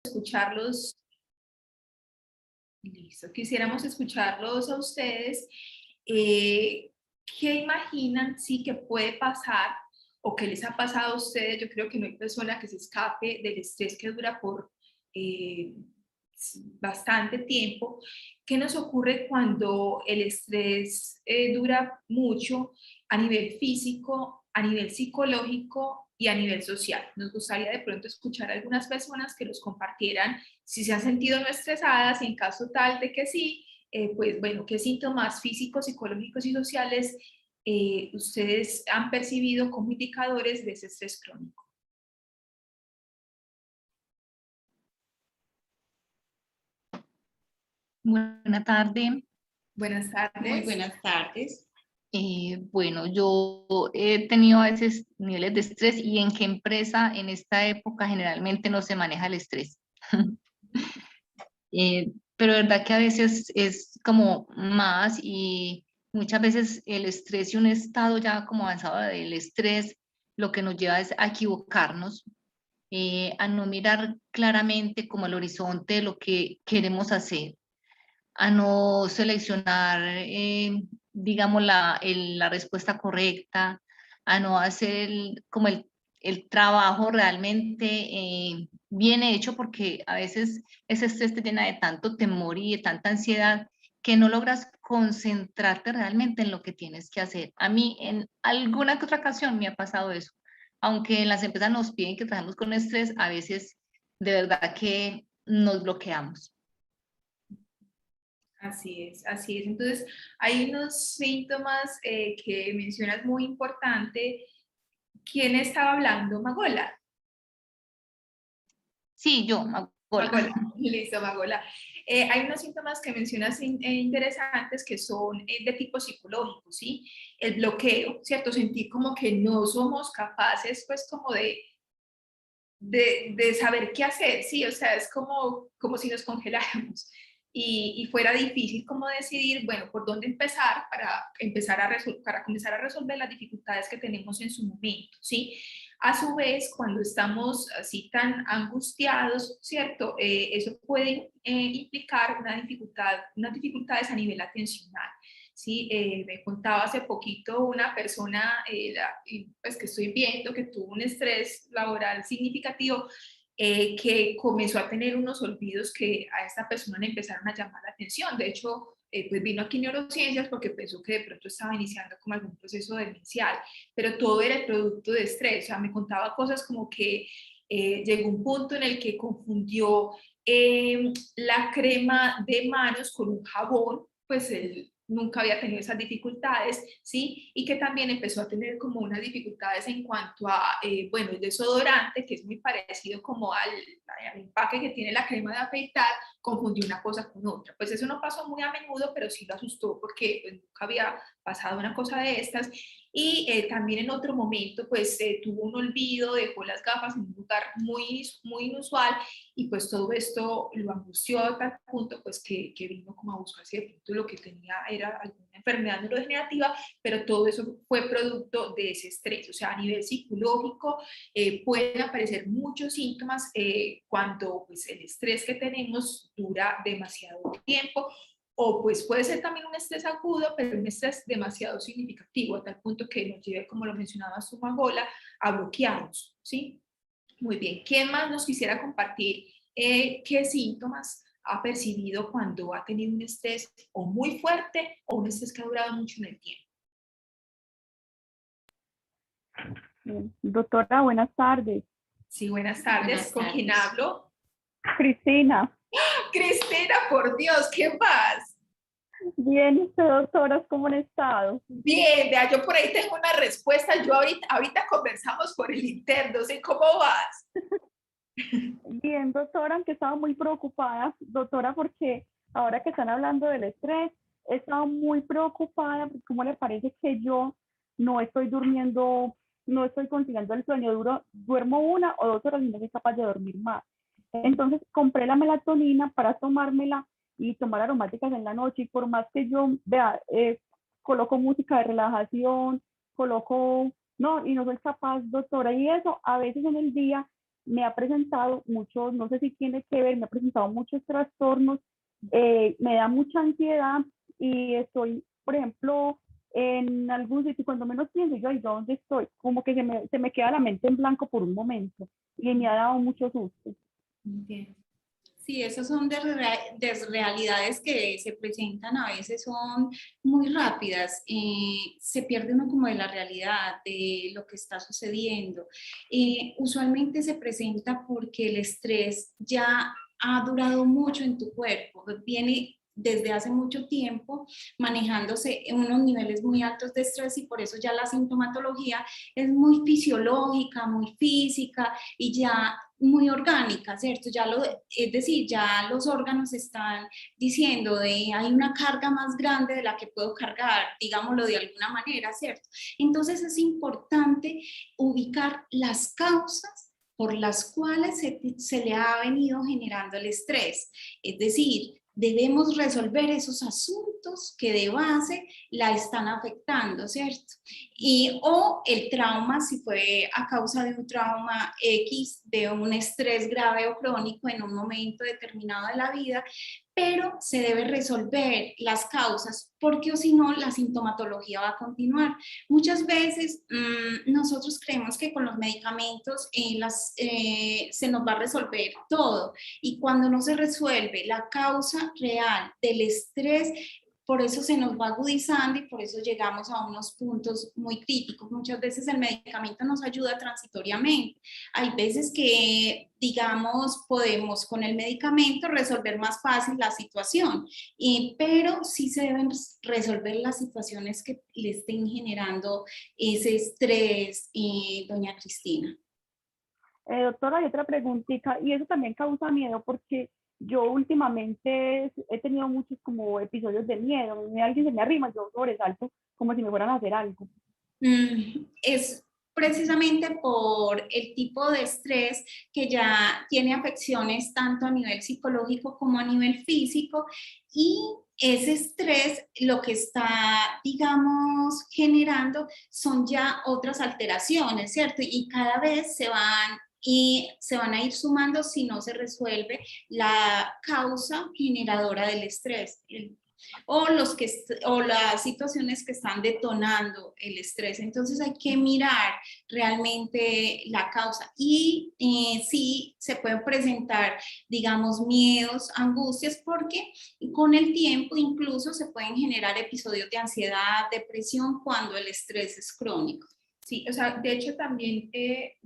escucharlos, listo, quisiéramos escucharlos a ustedes. ¿Qué imaginan sí que puede pasar o qué les ha pasado a ustedes? Yo creo que no hay persona que se escape del estrés que dura por eh, bastante tiempo. ¿Qué nos ocurre cuando el estrés dura mucho a nivel físico, a nivel psicológico y a nivel social? Nos gustaría de pronto escuchar a algunas personas que nos compartieran si se han sentido no estresadas y en caso tal de que sí, pues bueno, qué síntomas físicos, psicológicos y sociales ustedes han percibido como indicadores de ese estrés crónico. Buena tarde. Buenas tardes. Muy buenas tardes. Bueno, yo he tenido a veces niveles de estrés y en qué empresa en esta época generalmente no se maneja el estrés. Pero verdad que a veces es como más y muchas veces el estrés y un estado ya como avanzado del estrés lo que nos lleva es a equivocarnos, a no mirar claramente como el horizonte de lo que queremos hacer, a no seleccionar, digamos, la respuesta correcta, a no hacer como el trabajo realmente bien hecho, porque a veces ese estrés te llena de tanto temor y de tanta ansiedad que no logras concentrarte realmente en lo que tienes que hacer. A mí en alguna que otra ocasión me ha pasado eso. Aunque en las empresas nos piden que trabajemos con estrés, a veces de verdad que nos bloqueamos. Así es, así es. Entonces, hay unos síntomas que mencionas muy importante. ¿Quién estaba hablando? Magola. Sí, yo, Magola. Magola, listo, Magola. Hay unos síntomas que mencionas interesantes que son de tipo psicológico, ¿sí? El bloqueo, ¿cierto? Sentir como que no somos capaces, pues, como de saber qué hacer, ¿sí? O sea, es como si nos congeláramos y fuera difícil como decidir, bueno, por dónde empezar para comenzar a resolver las dificultades que tenemos en su momento, ¿sí? A su vez, cuando estamos así tan angustiados, ¿cierto? Eso puede implicar unas dificultades a nivel atencional. Sí, me contaba hace poquito una persona pues que estoy viendo que tuvo un estrés laboral significativo, que comenzó a tener unos olvidos que a esta persona le empezaron a llamar la atención. De hecho, pues vino aquí neurociencias porque pensó que de pronto estaba iniciando como algún proceso demencial, pero todo era el producto de estrés. O sea, me contaba cosas como que llegó un punto en el que confundió la crema de manos con un jabón, pues él nunca había tenido esas dificultades, ¿sí? Y que también empezó a tener como unas dificultades en cuanto a, bueno, el desodorante, que es muy parecido como al empaque que tiene la crema de afeitar, confundió una cosa con otra. Pues eso no pasó muy a menudo, pero sí lo asustó porque pues, nunca había pasado una cosa de estas. Y también en otro momento, pues tuvo un olvido, dejó las gafas en un lugar muy inusual y pues todo esto lo angustió a tal punto pues que vino como a buscar si de pronto lo que tenía era alguna enfermedad neurodegenerativa, pero todo eso fue producto de ese estrés. O sea, a nivel psicológico pueden aparecer muchos síntomas cuando pues el estrés que tenemos dura demasiado tiempo, o pues puede ser también un estrés agudo, pero un estrés demasiado significativo, a tal punto que nos lleve, como lo mencionaba su Magola, a bloquearnos, ¿sí? Muy bien. ¿Quién más nos quisiera compartir qué síntomas ha percibido cuando ha tenido un estrés o muy fuerte o un estrés que ha durado mucho en el tiempo? Doctora, buenas tardes. Sí, buenas tardes. Buenas ¿Con quién tardes. hablo? Cristina. Cristina, por Dios, ¿qué más? Bien, ¿usted, doctoras, cómo han estado? Bien, vea, yo por ahí tengo una respuesta. Yo ahorita conversamos por el interno, sé cómo vas. Bien, doctora, aunque estaba muy preocupada, doctora, porque ahora que están hablando del estrés, he estado muy preocupada, porque ¿cómo le parece que yo no estoy durmiendo, no estoy consiguiendo el sueño duro? Duermo 1 o 2 horas y no soy capaz de dormir más. Entonces compré la melatonina para tomármela y tomar aromáticas en la noche, y por más que yo vea, coloco música de relajación, coloco, no, y no soy capaz, doctora, y eso a veces en el día me ha presentado muchos, no sé si tiene que ver, me ha presentado muchos trastornos, me da mucha ansiedad y estoy, por ejemplo, en algún sitio, cuando menos pienso yo, ¿y dónde estoy? Como que se me queda la mente en blanco por un momento y me ha dado mucho susto. Entiendo. Sí, esas son desrealidades que se presentan a veces, son muy rápidas, se pierde uno como de la realidad, de lo que está sucediendo. Usualmente se presenta porque el estrés ya ha durado mucho en tu cuerpo, viene desde hace mucho tiempo manejándose en unos niveles muy altos de estrés y por eso ya la sintomatología es muy fisiológica, muy física y ya muy orgánica, ¿cierto? Es decir, ya los órganos están diciendo de hay una carga más grande de la que puedo cargar, digámoslo de alguna manera, ¿cierto? Entonces es importante ubicar las causas por las cuales se le ha venido generando el estrés. Es decir, debemos resolver esos asuntos que de base la están afectando, ¿cierto? O el trauma, si fue a causa de un trauma X, de un estrés grave o crónico en un momento determinado de la vida, pero se debe resolver las causas, porque o si no, la sintomatología va a continuar. Muchas veces nosotros creemos que con los medicamentos se nos va a resolver todo, y cuando no se resuelve la causa real del estrés, por eso se nos va agudizando y por eso llegamos a unos puntos muy críticos. Muchas veces el medicamento nos ayuda transitoriamente. Hay veces que, digamos, podemos con el medicamento resolver más fácil la situación, pero sí se deben resolver las situaciones que le estén generando ese estrés, doña Cristina. Doctora, hay otra preguntita, y eso también causa miedo porque yo últimamente he tenido muchos como episodios de miedo, alguien se me arrima, yo sobresalto como si me fueran a hacer algo. Es precisamente por el tipo de estrés que ya tiene afecciones tanto a nivel psicológico como a nivel físico, y ese estrés lo que está, digamos, generando son ya otras alteraciones, ¿cierto? Y cada vez se van a ir sumando si no se resuelve la causa generadora del estrés, o las situaciones que están detonando el estrés. Entonces hay que mirar realmente la causa, y sí se pueden presentar, digamos, miedos, angustias, porque con el tiempo incluso se pueden generar episodios de ansiedad, depresión, cuando el estrés es crónico. Sí, o sea, de hecho también,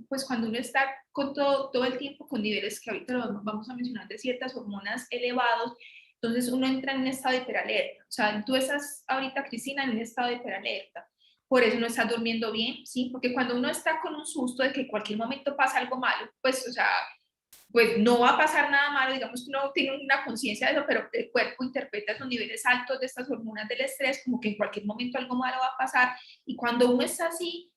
pues cuando uno está con todo el tiempo con niveles que ahorita lo vamos a mencionar de ciertas hormonas elevados, entonces uno entra en un estado de hiperalerta. O sea, tú estás ahorita, Cristina, en un estado de hiperalerta. Por eso no estás durmiendo bien, ¿sí? Porque cuando uno está con un susto de que en cualquier momento pasa algo malo, pues, o sea, pues no va a pasar nada malo, digamos que uno tiene una conciencia de eso, pero el cuerpo interpreta esos niveles altos de estas hormonas del estrés como que en cualquier momento algo malo va a pasar, y cuando uno está así,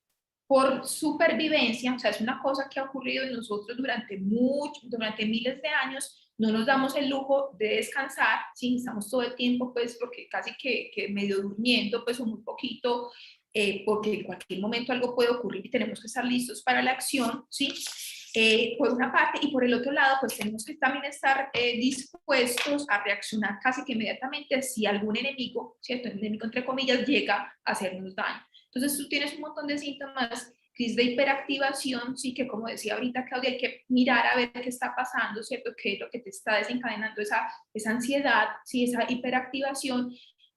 por supervivencia, o sea, es una cosa que ha ocurrido en nosotros durante miles de años, no nos damos el lujo de descansar, ¿sí? Estamos todo el tiempo, pues, porque casi que medio durmiendo, pues, o muy poquito, porque en cualquier momento algo puede ocurrir y tenemos que estar listos para la acción, ¿sí? Por una parte, y por el otro lado, pues tenemos que también estar dispuestos a reaccionar casi que inmediatamente si algún enemigo, ¿cierto? El enemigo entre comillas, llega a hacernos daño. Entonces tú tienes un montón de síntomas, Cris, de hiperactivación, sí, que como decía ahorita Claudia, hay que mirar a ver qué está pasando, ¿cierto? ¿Qué es lo que te está desencadenando esa ansiedad, sí, esa hiperactivación?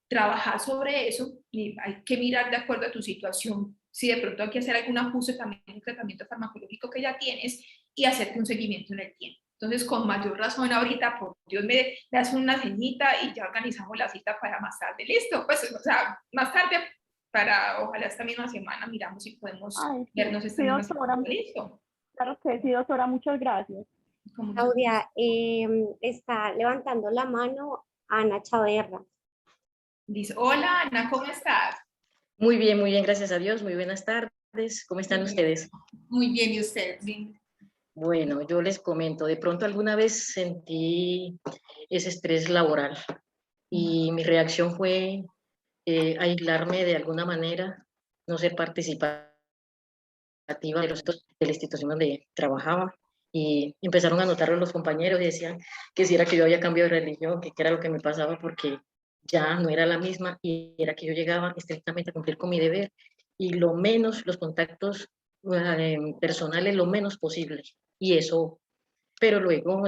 Trabajar sobre eso, y hay que mirar de acuerdo a tu situación, si de pronto hay que hacer algún ajuste también en el tratamiento farmacológico que ya tienes, y hacerte un seguimiento en el tiempo. Entonces, con mayor razón ahorita, por Dios, me das una ceñita y ya organizamos la cita para más tarde. ¿Listo? Pues, o sea, más tarde, para ojalá esta misma semana, miramos si podemos vernos esta misma semana. ¿Listo? Claro que sí, doctora, muchas gracias. Claudia, está levantando la mano Ana Chaverra. Dice, hola Ana, ¿cómo estás? Muy bien, gracias a Dios. Muy buenas tardes. ¿Cómo están ustedes? Muy bien, ¿y usted? Bien. Bueno, yo les comento, de pronto alguna vez sentí ese estrés laboral y mi reacción fue aislarme de alguna manera, no ser participativa de la institución donde trabajaba, Y empezaron a notarlo los compañeros y decían que si era que yo había cambiado de religión, que qué era lo que me pasaba, porque ya no era la misma y era que yo llegaba estrictamente a cumplir con mi deber y lo menos, los contactos personales, lo menos posible. Y eso, pero luego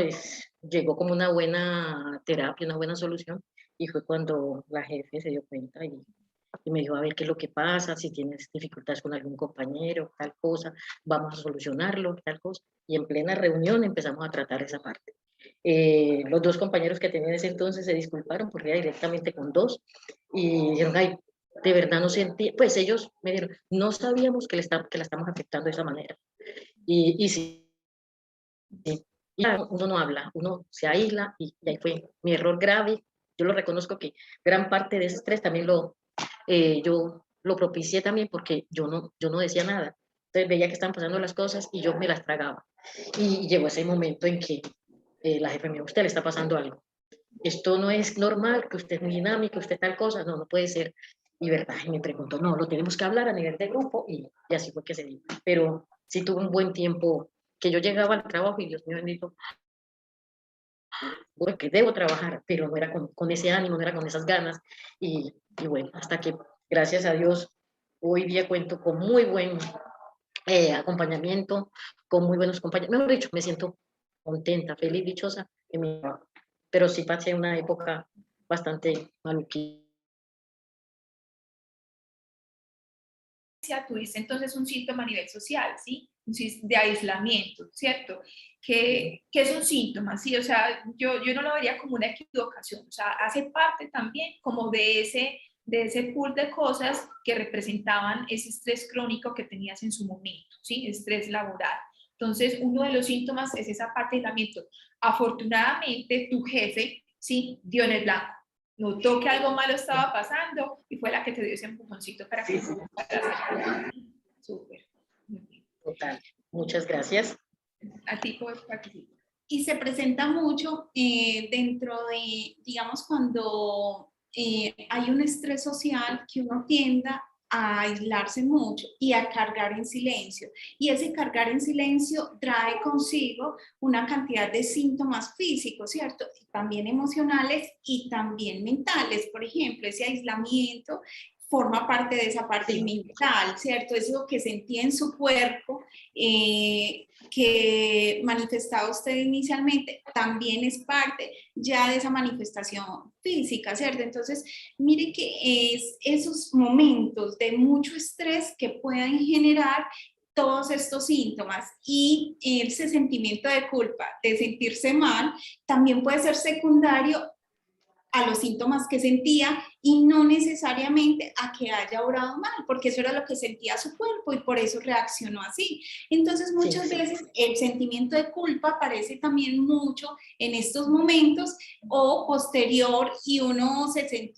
llegó como una buena terapia, una buena solución, y fue cuando la jefe se dio cuenta y me dijo, a ver qué es lo que pasa, si tienes dificultades con algún compañero, tal cosa, vamos a solucionarlo, tal cosa. Y en plena reunión empezamos a tratar esa parte. Los dos compañeros que tenía en ese entonces se disculparon porque era directamente con dos y dijeron, ay, de verdad no sentí, pues ellos me dijeron, no sabíamos que la estamos afectando de esa manera. Y sí, sí. Y uno no habla, uno se aísla y ahí fue mi error grave. Yo lo reconozco que gran parte de ese estrés también yo lo propicié también porque yo no decía nada. Entonces veía que estaban pasando las cosas y yo me las tragaba. Y llegó ese momento en que la jefe me dijo, usted le está pasando algo. Esto no es normal, que usted es muy dinámico, usted tal cosa, no, no puede ser. Y verdad, y me preguntó, no, lo tenemos que hablar a nivel de grupo y así fue que se dio. Pero sí tuve un buen tiempo que yo llegaba al trabajo y Dios mío bendito, porque debo trabajar, pero no era con ese ánimo, no era con esas ganas. Y bueno, hasta que, gracias a Dios, hoy día cuento con muy buen acompañamiento, con muy buenos compañeros. Mejor dicho, me siento contenta, feliz, dichosa en mi trabajo. Pero sí pasé una época bastante maluquita. Tuviste entonces un síntoma a nivel social, ¿sí? De aislamiento, ¿cierto? Que es un síntoma, ¿sí? O sea, yo no lo vería como una equivocación, o sea, hace parte también como de ese pool de cosas que representaban ese estrés crónico que tenías en su momento, ¿sí? Estrés laboral. Entonces, uno de los síntomas es esa parte de aislamiento. Afortunadamente, tu jefe, ¿sí? Dio en el blanco. Notó que algo malo estaba pasando y fue la que te dio ese empujoncito para que Sí. Súper. Total. Muchas gracias. A ti puedes participar. Y se presenta mucho dentro de, digamos, cuando hay un estrés social que uno tienda a aislarse mucho y a cargar en silencio. Y ese cargar en silencio trae consigo una cantidad de síntomas físicos, ¿cierto? Y también emocionales y también mentales. Por ejemplo, ese aislamiento forma parte de esa parte mental, ¿cierto? Eso que sentía en su cuerpo, que manifestaba usted inicialmente, también es parte ya de esa manifestación física, ¿cierto? Entonces, mire que es esos momentos de mucho estrés que pueden generar todos estos síntomas y ese sentimiento de culpa, de sentirse mal, también puede ser secundario a los síntomas que sentía y no necesariamente a que haya obrado mal, porque eso era lo que sentía su cuerpo y por eso reaccionó así. Entonces muchas veces el sentimiento de culpa aparece también mucho en estos momentos o posterior y uno se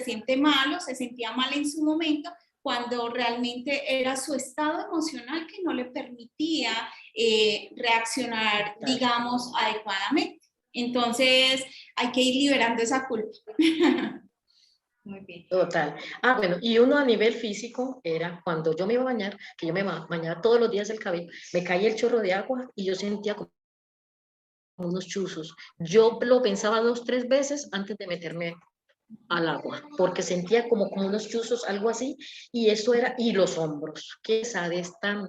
siente mal o se sentía mal en su momento cuando realmente era su estado emocional que no le permitía reaccionar, digamos, adecuadamente. Entonces, hay que ir liberando esa culpa. Muy bien. Total. Bueno, y uno a nivel físico era cuando yo me iba a bañar, que yo me bañaba todos los días el cabello, me caía el chorro de agua y yo sentía como unos chuzos. Yo lo pensaba 2, 3 veces antes de meterme al agua, porque sentía como unos chuzos, algo así, y eso era, y los hombros, qué sabes tan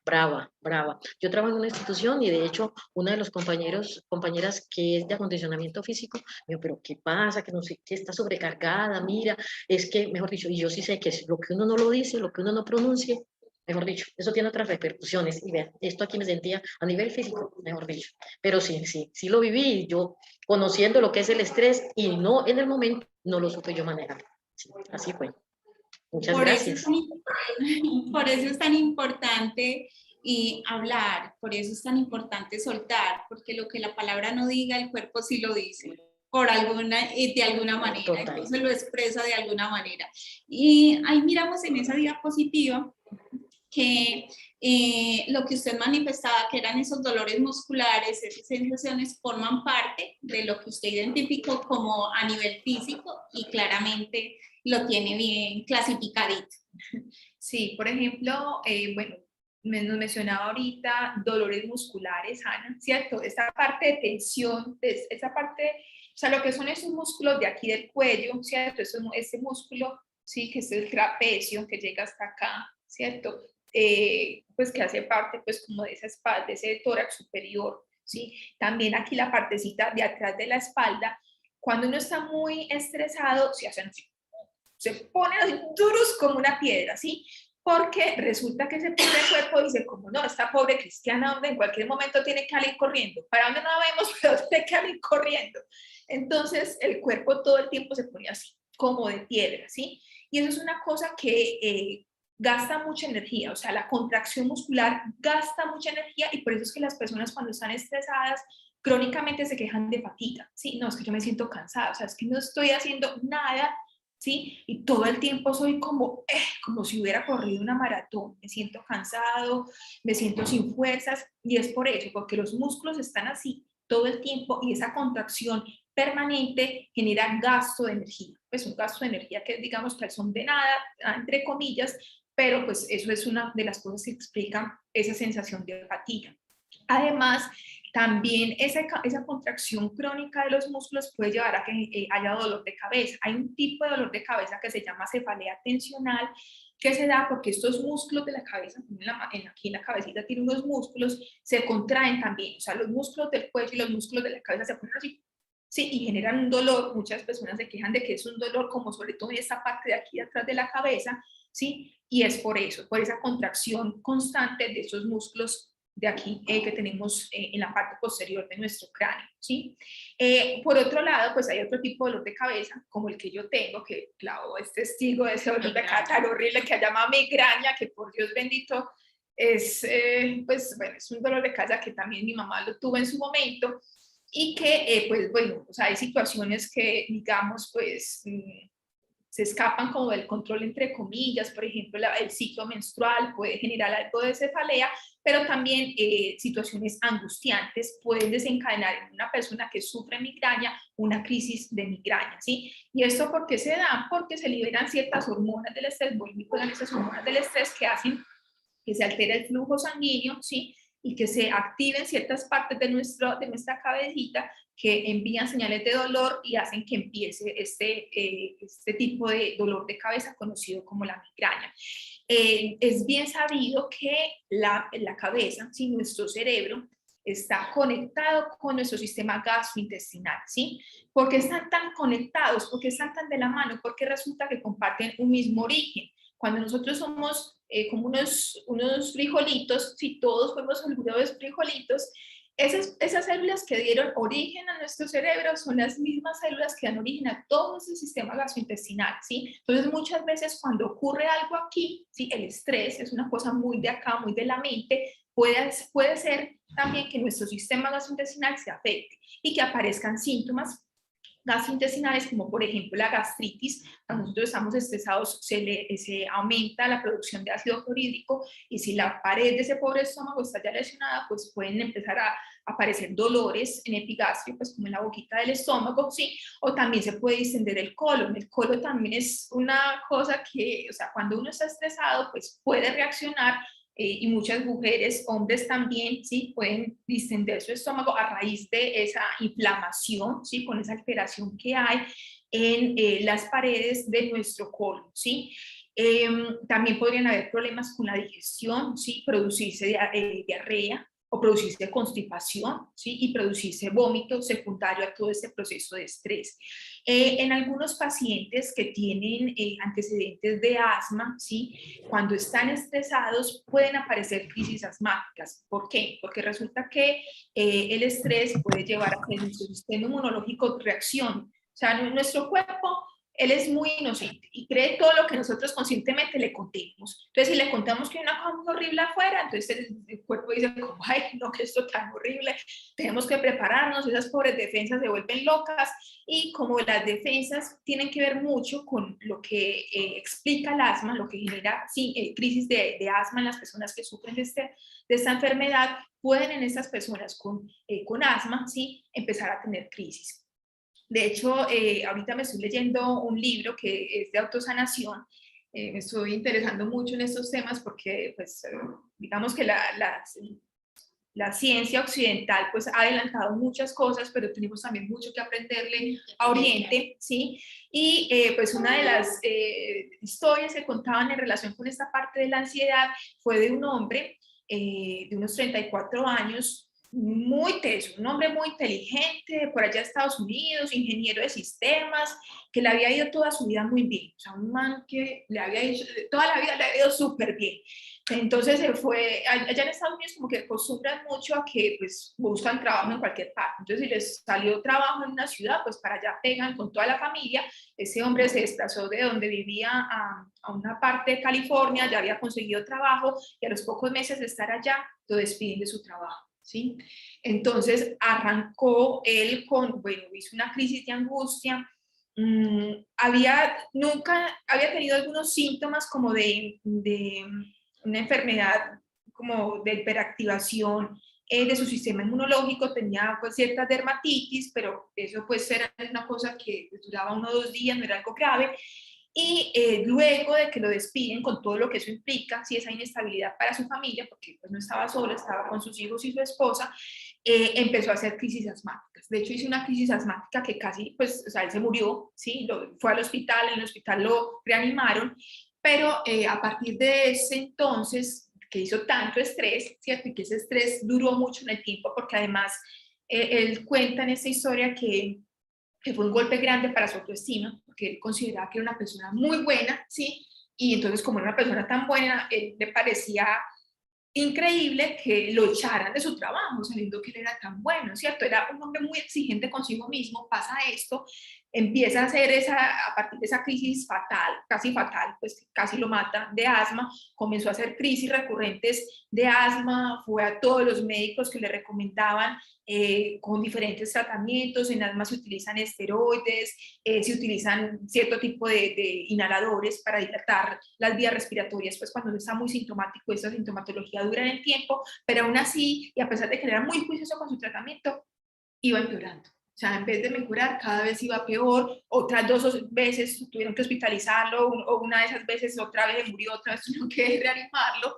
brava, brava. Yo trabajo en una institución y de hecho una de los compañeras que es de acondicionamiento físico, me dijo, pero ¿qué pasa? Que no sé, que está sobrecargada, mira, es que, mejor dicho, y yo sí sé que es lo que uno no lo dice, lo que uno no pronuncie, mejor dicho, eso tiene otras repercusiones, y vean, esto aquí me sentía a nivel físico, mejor dicho, pero sí lo viví, yo conociendo lo que es el estrés y no en el momento, no lo supe yo manejar. Sí, así fue. Muchas gracias. Por eso es tan importante hablar, por eso es tan importante soltar, porque lo que la palabra no diga, el cuerpo sí lo dice, de alguna manera, Total. entonces lo expresa de alguna manera. Y ahí miramos en esa diapositiva que lo que usted manifestaba, que eran esos dolores musculares, esas sensaciones, forman parte de lo que usted identificó como a nivel físico y claramente lo tiene bien clasificadito. Sí, por ejemplo, bueno, nos mencionaba ahorita dolores musculares, Ana, ¿cierto? Esta parte de tensión, esa parte, o sea, lo que son esos músculos de aquí del cuello, ¿cierto? Ese músculo, sí, que es el trapecio, que llega hasta acá, ¿cierto? Pues que hace parte, pues, como de esa espalda, de ese tórax superior, ¿sí? También aquí la partecita de atrás de la espalda, cuando uno está muy estresado, se hacen así, se ponen duros como una piedra, ¿sí? Porque resulta que ese pobre cuerpo dice, como no, esta pobre cristiana, donde en cualquier momento tiene que salir corriendo, para donde no la vemos, pero tiene que salir corriendo. Entonces el cuerpo todo el tiempo se pone así, como de piedra, ¿sí? Y eso es una cosa que gasta mucha energía, o sea, la contracción muscular gasta mucha energía y por eso es que las personas cuando están estresadas crónicamente se quejan de fatiga, ¿sí? No, es que yo me siento cansada, o sea, es que no estoy haciendo nada, ¿sí? Y todo el tiempo soy como si hubiera corrido una maratón, me siento cansado, me siento sin fuerzas, y es por eso, porque los músculos están así todo el tiempo y esa contracción permanente genera gasto de energía, pues un gasto de energía que digamos que son de nada, entre comillas, pero pues eso es una de las cosas que explican esa sensación de fatiga. Además, también esa contracción crónica de los músculos puede llevar a que haya dolor de cabeza. Hay un tipo de dolor de cabeza que se llama cefalea tensional, que se da porque estos músculos de la cabeza, aquí en la cabecita tiene unos músculos, se contraen también. O sea, los músculos del cuello y los músculos de la cabeza se ponen así, sí, y generan un dolor. Muchas personas se quejan de que es un dolor como sobre todo en esta parte de aquí atrás de la cabeza, ¿sí? Y es por eso, por esa contracción constante de esos músculos de aquí que tenemos en la parte posterior de nuestro cráneo, ¿sí? Por otro lado, pues hay otro tipo de dolor de cabeza, como el que yo tengo, que Clau es testigo de ese dolor de cabeza tan horrible que se llama migraña, que por Dios bendito es, pues bueno, es un dolor de cabeza que también mi mamá lo tuvo en su momento, y que, pues bueno, o sea, hay situaciones que, digamos, pues se escapan como del control entre comillas, por ejemplo, el ciclo menstrual puede generar algo de cefalea, pero también situaciones angustiantes pueden desencadenar en una persona que sufre migraña una crisis de migraña, ¿sí? ¿Y esto por qué se da? Porque se liberan ciertas hormonas del estrés, vuelven esas hormonas del estrés que hacen que se altera el flujo sanguíneo, ¿sí? Y que se activen ciertas partes de nuestra cabecita que envían señales de dolor y hacen que empiece este tipo de dolor de cabeza conocido como la migraña. Es bien sabido que la cabeza, ¿sí? Nuestro cerebro, está conectado con nuestro sistema gastrointestinal, ¿sí? ¿Por qué están tan conectados? ¿Por qué están tan de la mano? Porque resulta que comparten un mismo origen. Cuando nosotros somos como unos frijolitos, si todos fuimos algunos frijolitos, esas células que dieron origen a nuestro cerebro son las mismas células que dan origen a todo ese sistema gastrointestinal, ¿sí? Entonces, muchas veces cuando ocurre algo aquí, ¿sí? El estrés es una cosa muy de acá, muy de la mente, puede ser también que nuestro sistema gastrointestinal se afecte y que aparezcan síntomas gastrointestinales, como por ejemplo la gastritis. Cuando nosotros estamos estresados se aumenta la producción de ácido clorhídrico, y si la pared de ese pobre estómago está ya lesionada, pues pueden empezar a aparecer dolores en epigastrio, pues como en la boquita del estómago, ¿sí? O también se puede distender el colon. El colon también es una cosa que, o sea, cuando uno está estresado, pues puede reaccionar, y muchas mujeres, hombres también, ¿sí? Pueden distender su estómago a raíz de esa inflamación, ¿sí? Con esa alteración que hay en las paredes de nuestro colon, ¿sí? También podrían haber problemas con la digestión, ¿sí? Producirse diarrea o producirse constipación, ¿sí? Y producirse vómito secundario a todo este proceso de estrés. En algunos pacientes que tienen antecedentes de asma, ¿sí? Cuando están estresados pueden aparecer crisis asmáticas. ¿Por qué? Porque resulta que el estrés puede llevar a que nuestro sistema inmunológico reaccione. O sea, nuestro cuerpo, él es muy inocente y cree todo lo que nosotros conscientemente le contemos. Entonces, si le contamos que hay una cosa horrible afuera, entonces el cuerpo dice, como, ay, no, que esto tan horrible, tenemos que prepararnos, esas pobres defensas se vuelven locas, y como las defensas tienen que ver mucho con lo que explica el asma, lo que genera crisis de asma en las personas que sufren de esta enfermedad, pueden en estas personas con asma, ¿sí? Empezar a tener crisis. De hecho, ahorita me estoy leyendo un libro que es de autosanación, Me estoy interesando mucho en estos temas porque, pues, digamos que la ciencia occidental pues ha adelantado muchas cosas, pero tenemos también mucho que aprenderle a Oriente, ¿sí? Y pues una de las historias que contaban en relación con esta parte de la ansiedad fue de un hombre de unos 34 años, muy teso, un hombre muy inteligente, por allá de Estados Unidos, ingeniero de sistemas, que le había ido toda su vida muy bien, o sea, un man que le había ido, toda la vida le había ido súper bien. Entonces se fue, allá en Estados Unidos como que acostumbran mucho a que pues buscan trabajo en cualquier parte. Entonces si les salió trabajo en una ciudad, pues para allá pegan con toda la familia. Ese hombre se desplazó de donde vivía a una parte de California, ya había conseguido trabajo y a los pocos meses de estar allá lo despiden de su trabajo, ¿sí? Entonces arrancó él con, bueno, hizo una crisis de angustia. Nunca había tenido algunos síntomas como de una enfermedad como de hiperactivación de su sistema inmunológico, tenía pues cierta dermatitis, pero eso pues era una cosa que duraba 1 o 2 días, no era algo grave. Y luego de que lo despiden con todo lo que eso implica, si esa inestabilidad para su familia, porque pues no estaba sola, estaba con sus hijos y su esposa, empezó a hacer crisis asmáticas. De hecho hizo una crisis asmática que casi, pues, o sea, él se murió, ¿sí? Fue al hospital, en el hospital lo reanimaron, pero a partir de ese entonces, que hizo tanto estrés, ¿cierto? Y que ese estrés duró mucho en el tiempo, porque además él cuenta en esa historia que fue un golpe grande para su autoestima, porque él consideraba que era una persona muy buena, ¿sí? Y entonces, como era una persona tan buena, le parecía increíble que lo echaran de su trabajo, sabiendo que él era tan bueno, ¿cierto? Era un hombre muy exigente consigo mismo, pasa esto, empieza a hacer a partir de esa crisis fatal, pues casi lo mata, de asma, comenzó a hacer crisis recurrentes de asma, fue a todos los médicos que le recomendaban con diferentes tratamientos. En asma se utilizan esteroides, se utilizan cierto tipo de inhaladores para dilatar las vías respiratorias, pues cuando está muy sintomático, esta sintomatología dura en el tiempo, pero aún así, y a pesar de que era muy juicioso con su tratamiento, iba empeorando. O sea, en vez de mejorar, cada vez iba peor. Otras 2 veces tuvieron que hospitalizarlo, o una de esas veces otra vez murió, otra vez tuvieron que reanimarlo.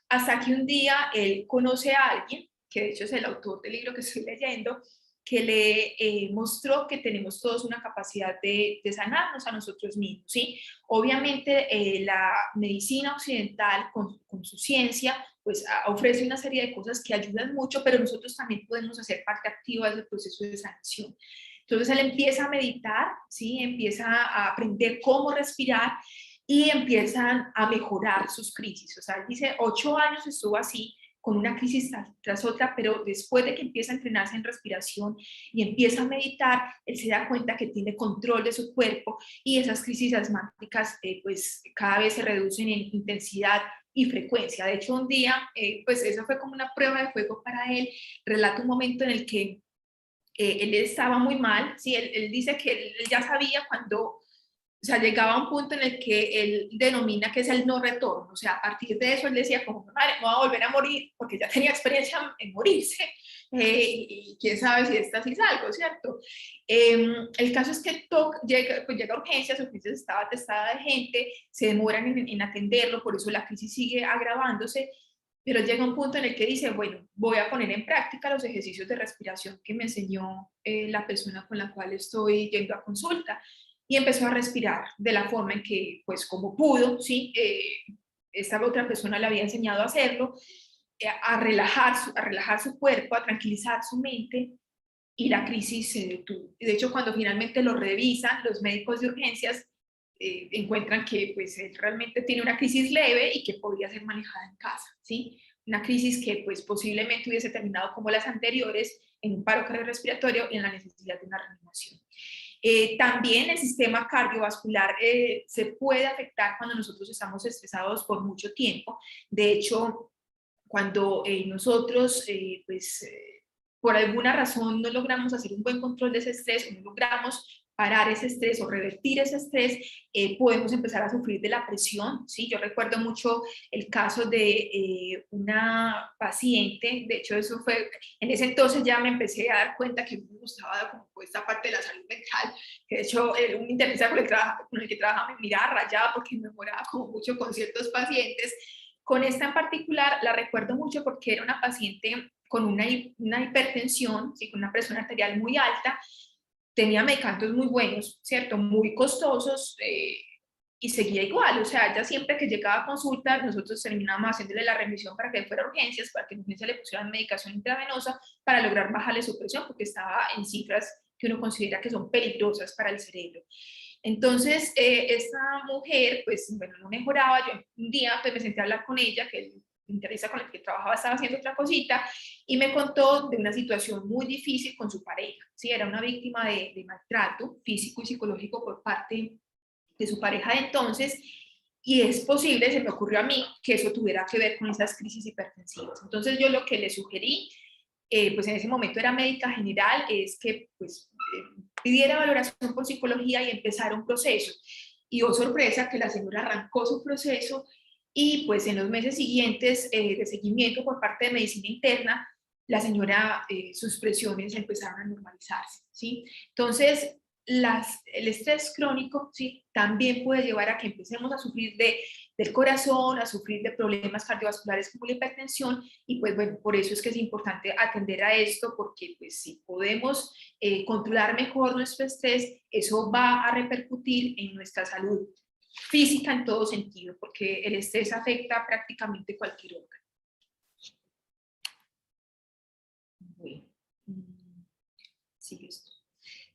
Hasta que un día él conoce a alguien, que de hecho es el autor del libro que estoy leyendo, que le mostró que tenemos todos una capacidad de sanarnos a nosotros mismos, ¿sí? Obviamente la medicina occidental con su ciencia pues ofrece una serie de cosas que ayudan mucho, pero nosotros también podemos hacer parte activa de ese proceso de sanación. Entonces él empieza a meditar, ¿sí? Empieza a aprender cómo respirar y empiezan a mejorar sus crisis. O sea, él dice, 8 años estuvo así, con una crisis tras otra, pero después de que empieza a entrenarse en respiración y empieza a meditar, él se da cuenta que tiene control de su cuerpo y esas crisis asmáticas pues cada vez se reducen en intensidad y frecuencia. De hecho, un día, pues eso fue como una prueba de fuego para él. Relata un momento en el que él estaba muy mal, ¿sí? Él dice que él ya sabía cuando, o sea, llegaba a un punto en el que él denomina que es el no retorno. O sea, a partir de eso él decía como, madre, no voy a volver a morir, porque ya tenía experiencia en morirse, y quién sabe si esta sí salgo, ¿cierto? El caso es que llega a urgencias estaba atestada de gente, se demoran en atenderlo, por eso la crisis sigue agravándose, pero llega un punto en el que dice, bueno, voy a poner en práctica los ejercicios de respiración que me enseñó la persona con la cual estoy yendo a consulta, y empezó a respirar de la forma en que, pues como pudo, ¿sí? Esta otra persona le había enseñado a hacerlo, a relajar su cuerpo, a tranquilizar su mente, y la crisis se detuvo. De hecho, cuando finalmente lo revisan los médicos de urgencias, encuentran que pues, él realmente tiene una crisis leve y que podría ser manejada en casa, ¿sí? Una crisis que pues, posiblemente hubiese terminado como las anteriores, en un paro cardiorrespiratorio y en la necesidad de una reanimación. También el sistema cardiovascular se puede afectar cuando nosotros estamos estresados por mucho tiempo. De hecho, cuando nosotros por alguna razón no logramos hacer un buen control de ese estrés, o no logramos parar ese estrés o revertir ese estrés, podemos empezar a sufrir de la presión, ¿sí? Yo recuerdo mucho el caso de una paciente, de hecho eso fue, en ese entonces ya me empecé a dar cuenta que me gustaba como esta parte de la salud mental, que de hecho un internista con el que trabajaba me miraba rayada porque me demoraba como mucho con ciertos pacientes. Con esta en particular la recuerdo mucho porque era una paciente con una hipertensión, ¿sí? Con una presión arterial muy alta, tenía medicamentos muy buenos, ¿cierto? Muy costosos, y seguía igual, o sea, ella siempre que llegaba a consulta, nosotros terminábamos haciéndole la remisión para que fuera a urgencias, para que en urgencia le pusieran medicación intravenosa para lograr bajarle su presión, porque estaba en cifras que uno considera que son peligrosas para el cerebro. Entonces, esta mujer, pues, bueno, no mejoraba. Yo un día pues, me senté a hablar con ella, que el internista con el que trabajaba estaba haciendo otra cosita, y me contó de una situación muy difícil con su pareja. ¿Sí? Era una víctima de maltrato físico y psicológico por parte de su pareja de entonces, y es posible, se me ocurrió a mí, que eso tuviera que ver con esas crisis hipertensivas. Entonces yo lo que le sugerí, pues en ese momento era médica general, es que pues, pidiera valoración por psicología y empezara un proceso. Y oh sorpresa que la señora arrancó su proceso y pues en los meses siguientes de seguimiento por parte de medicina interna, la señora, sus presiones empezaron a normalizarse, ¿sí? Entonces, el estrés crónico, ¿sí? También puede llevar a que empecemos a sufrir del corazón, a sufrir de problemas cardiovasculares como la hipertensión, y pues bueno, por eso es que es importante atender a esto, porque pues si podemos controlar mejor nuestro estrés, eso va a repercutir en nuestra salud física en todo sentido, porque el estrés afecta prácticamente cualquier órgano. Bueno, sigue esto.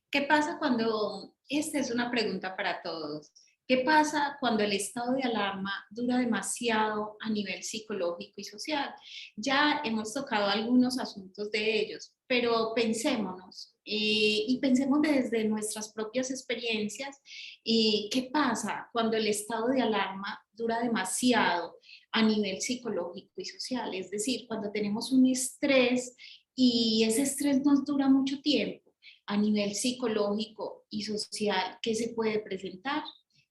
¿Qué pasa cuando, esta es una pregunta para todos, qué pasa cuando el estado de alarma dura demasiado a nivel psicológico y social? Ya hemos tocado algunos asuntos de ellos, pero pensémonos y pensemos desde nuestras propias experiencias, ¿qué pasa cuando el estado de alarma dura demasiado a nivel psicológico y social? Es decir, cuando tenemos un estrés y ese estrés nos dura mucho tiempo a nivel psicológico y social, ¿qué se puede presentar?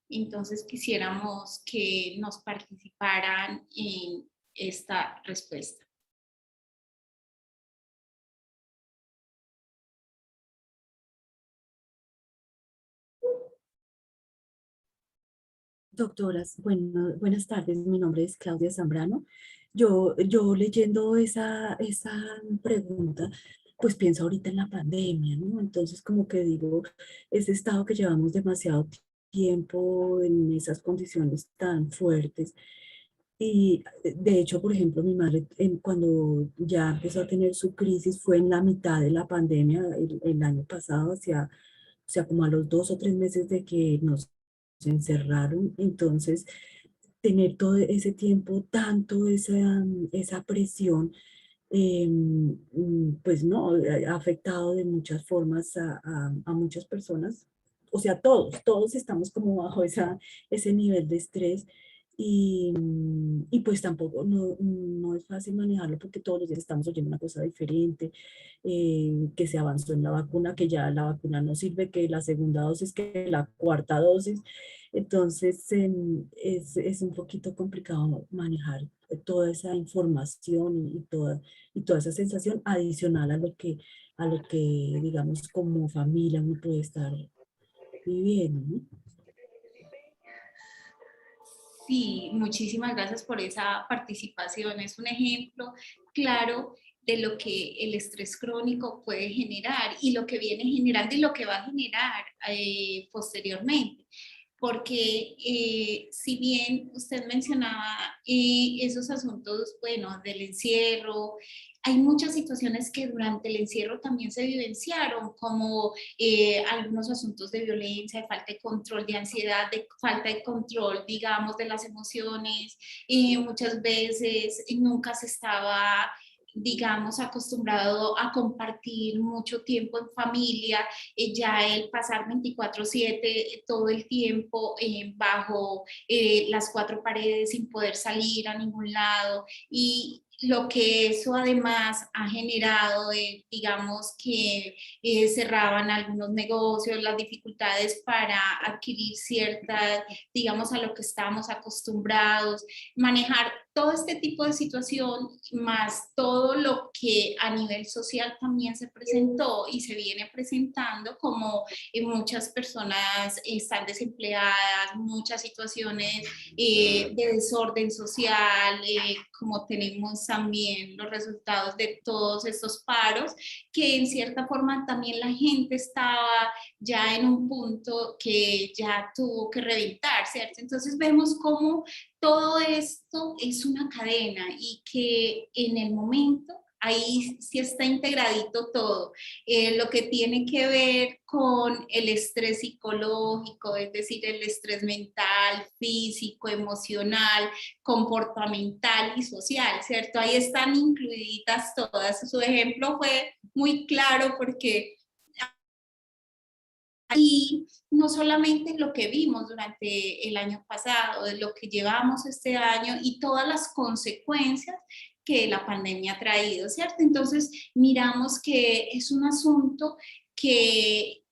Entonces quisiéramos que nos participaran en esta respuesta. Doctoras, bueno, buenas tardes, mi nombre es Claudia Zambrano. Yo leyendo esa pregunta, pues pienso ahorita en la pandemia, ¿no? Entonces como que digo, ese estado que llevamos demasiado tiempo en esas condiciones tan fuertes. Y de hecho, por ejemplo, mi madre cuando ya empezó a tener su crisis fue en la mitad de la pandemia, el año pasado, o sea, como a los 2 o 3 meses de que nos encerraron. Entonces, tener todo ese tiempo, tanto esa presión, pues no, ha afectado de muchas formas a muchas personas. O sea, todos estamos como bajo ese nivel de estrés. Y pues tampoco no es fácil manejarlo porque todos los días estamos oyendo una cosa diferente, que se avanzó en la vacuna, que ya la vacuna no sirve, que la segunda dosis, que la cuarta dosis. Entonces es un poquito complicado manejar toda esa información y toda esa sensación adicional a lo que digamos como familia uno puede estar viviendo, ¿no? Sí, muchísimas gracias por esa participación. Es un ejemplo claro de lo que el estrés crónico puede generar y lo que viene generando y lo que va a generar posteriormente. Porque si bien usted mencionaba esos asuntos, bueno, del encierro, hay muchas situaciones que durante el encierro también se vivenciaron, como algunos asuntos de violencia, de falta de control, de ansiedad, de falta de control, digamos, de las emociones. Muchas veces nunca se estaba, digamos, acostumbrado a compartir mucho tiempo en familia, ya el pasar 24/7 todo el tiempo bajo las 4 paredes sin poder salir a ningún lado, y lo que eso además ha generado, digamos que cerraban algunos negocios, las dificultades para adquirir ciertas, digamos, a lo que estábamos acostumbrados, manejar todo este tipo de situación, más todo lo que a nivel social también se presentó y se viene presentando, como muchas personas están desempleadas, muchas situaciones de desorden social, como tenemos también los resultados de todos estos paros, que en cierta forma también la gente estaba ya en un punto que ya tuvo que reventar, ¿cierto? Entonces vemos cómo todo esto es una cadena y que en el momento ahí sí está integradito todo. Lo que tiene que ver con el estrés psicológico, es decir, el estrés mental, físico, emocional, comportamental y social, ¿cierto? Ahí están incluidas todas. Su ejemplo fue muy claro porque y no solamente lo que vimos durante el año pasado, de lo que llevamos este año y todas las consecuencias que la pandemia ha traído, ¿cierto? Entonces, miramos que es un asunto que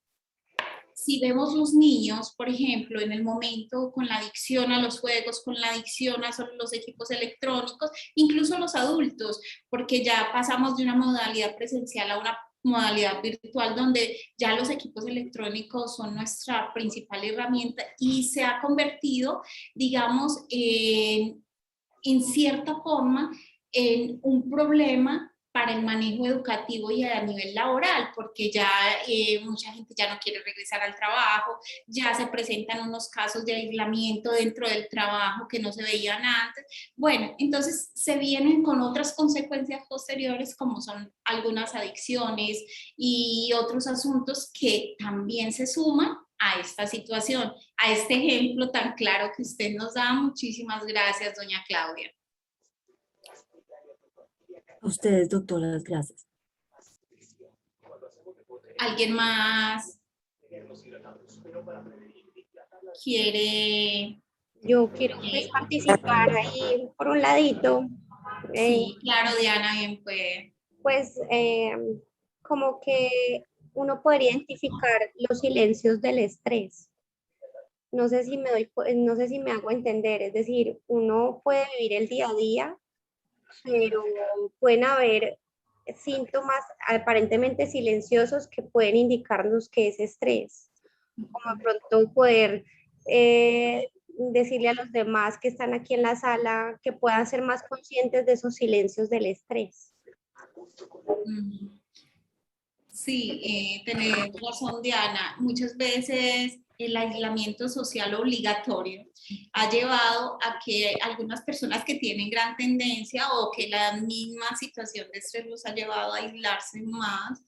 si vemos los niños, por ejemplo, en el momento con la adicción a los juegos, con la adicción a los equipos electrónicos, incluso los adultos, porque ya pasamos de una modalidad presencial a una modalidad virtual donde ya los equipos electrónicos son nuestra principal herramienta y se ha convertido, digamos, en cierta forma, en un problema para el manejo educativo y a nivel laboral, porque ya mucha gente ya no quiere regresar al trabajo, ya se presentan unos casos de aislamiento dentro del trabajo que no se veían antes. Bueno, entonces se vienen con otras consecuencias posteriores como son algunas adicciones y otros asuntos que también se suman a esta situación, a este ejemplo tan claro que usted nos da. Muchísimas gracias, doña Claudia. A ustedes, doctoras, gracias. ¿Alguien más quiere? Yo quiero pues, participar ahí por un ladito. Sí, claro, Diana, bien puede. Pues como que uno podría identificar los silencios del estrés. No sé si no sé si me hago entender, es decir, uno puede vivir el día a día, pero pueden haber síntomas aparentemente silenciosos que pueden indicarnos que es estrés, como de pronto poder decirle a los demás que están aquí en la sala que puedan ser más conscientes de esos silencios del estrés. Sí, tenés razón, Diana. Muchas veces el aislamiento social obligatorio ha llevado a que algunas personas que tienen gran tendencia o que la misma situación de estrés los ha llevado a aislarse más,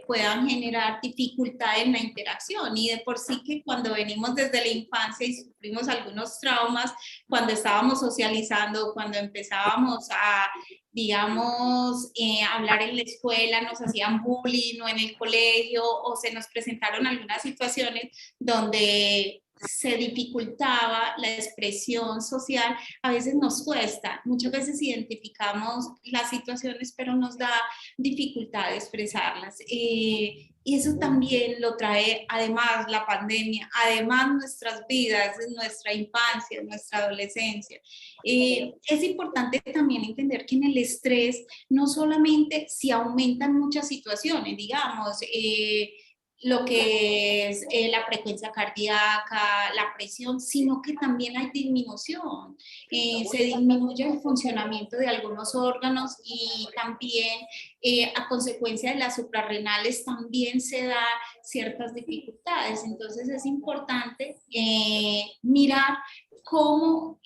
puedan generar dificultad en la interacción. Y de por sí que cuando venimos desde la infancia y sufrimos algunos traumas, cuando estábamos socializando, cuando empezábamos a, digamos, hablar en la escuela, nos hacían bullying o en el colegio o se nos presentaron algunas situaciones donde se dificultaba la expresión social, a veces nos cuesta, muchas veces identificamos las situaciones, pero nos da dificultad de expresarlas. Y eso también lo trae además la pandemia, además nuestras vidas, nuestra infancia, nuestra adolescencia. Es importante también entender que en el estrés no solamente si aumentan muchas situaciones, digamos, lo que es la frecuencia cardíaca, la presión, sino que también hay disminución. Se disminuye el funcionamiento de algunos órganos y también a consecuencia de las suprarrenales también se da ciertas dificultades. Entonces es importante mirar cómo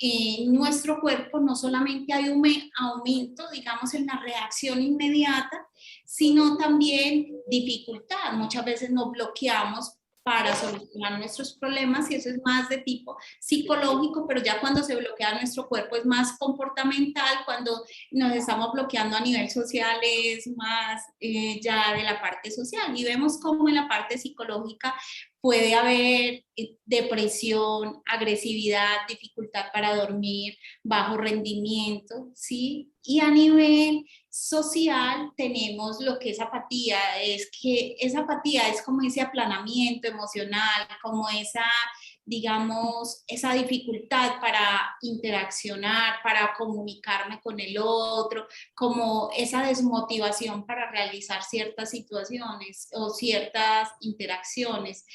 nuestro cuerpo no solamente hay un aumento, digamos, en la reacción inmediata, sino también dificultad. Muchas veces nos bloqueamos para solucionar nuestros problemas y eso es más de tipo psicológico, pero ya cuando se bloquea nuestro cuerpo es más comportamental, cuando nos estamos bloqueando a nivel social es más ya de la parte social y vemos cómo en la parte psicológica puede haber depresión, agresividad, dificultad para dormir, bajo rendimiento, ¿sí? Y a nivel social tenemos lo que es apatía, es que esa apatía es como ese aplanamiento emocional, como esa, digamos, esa dificultad para interaccionar, para comunicarme con el otro, como esa desmotivación para realizar ciertas situaciones o ciertas interacciones.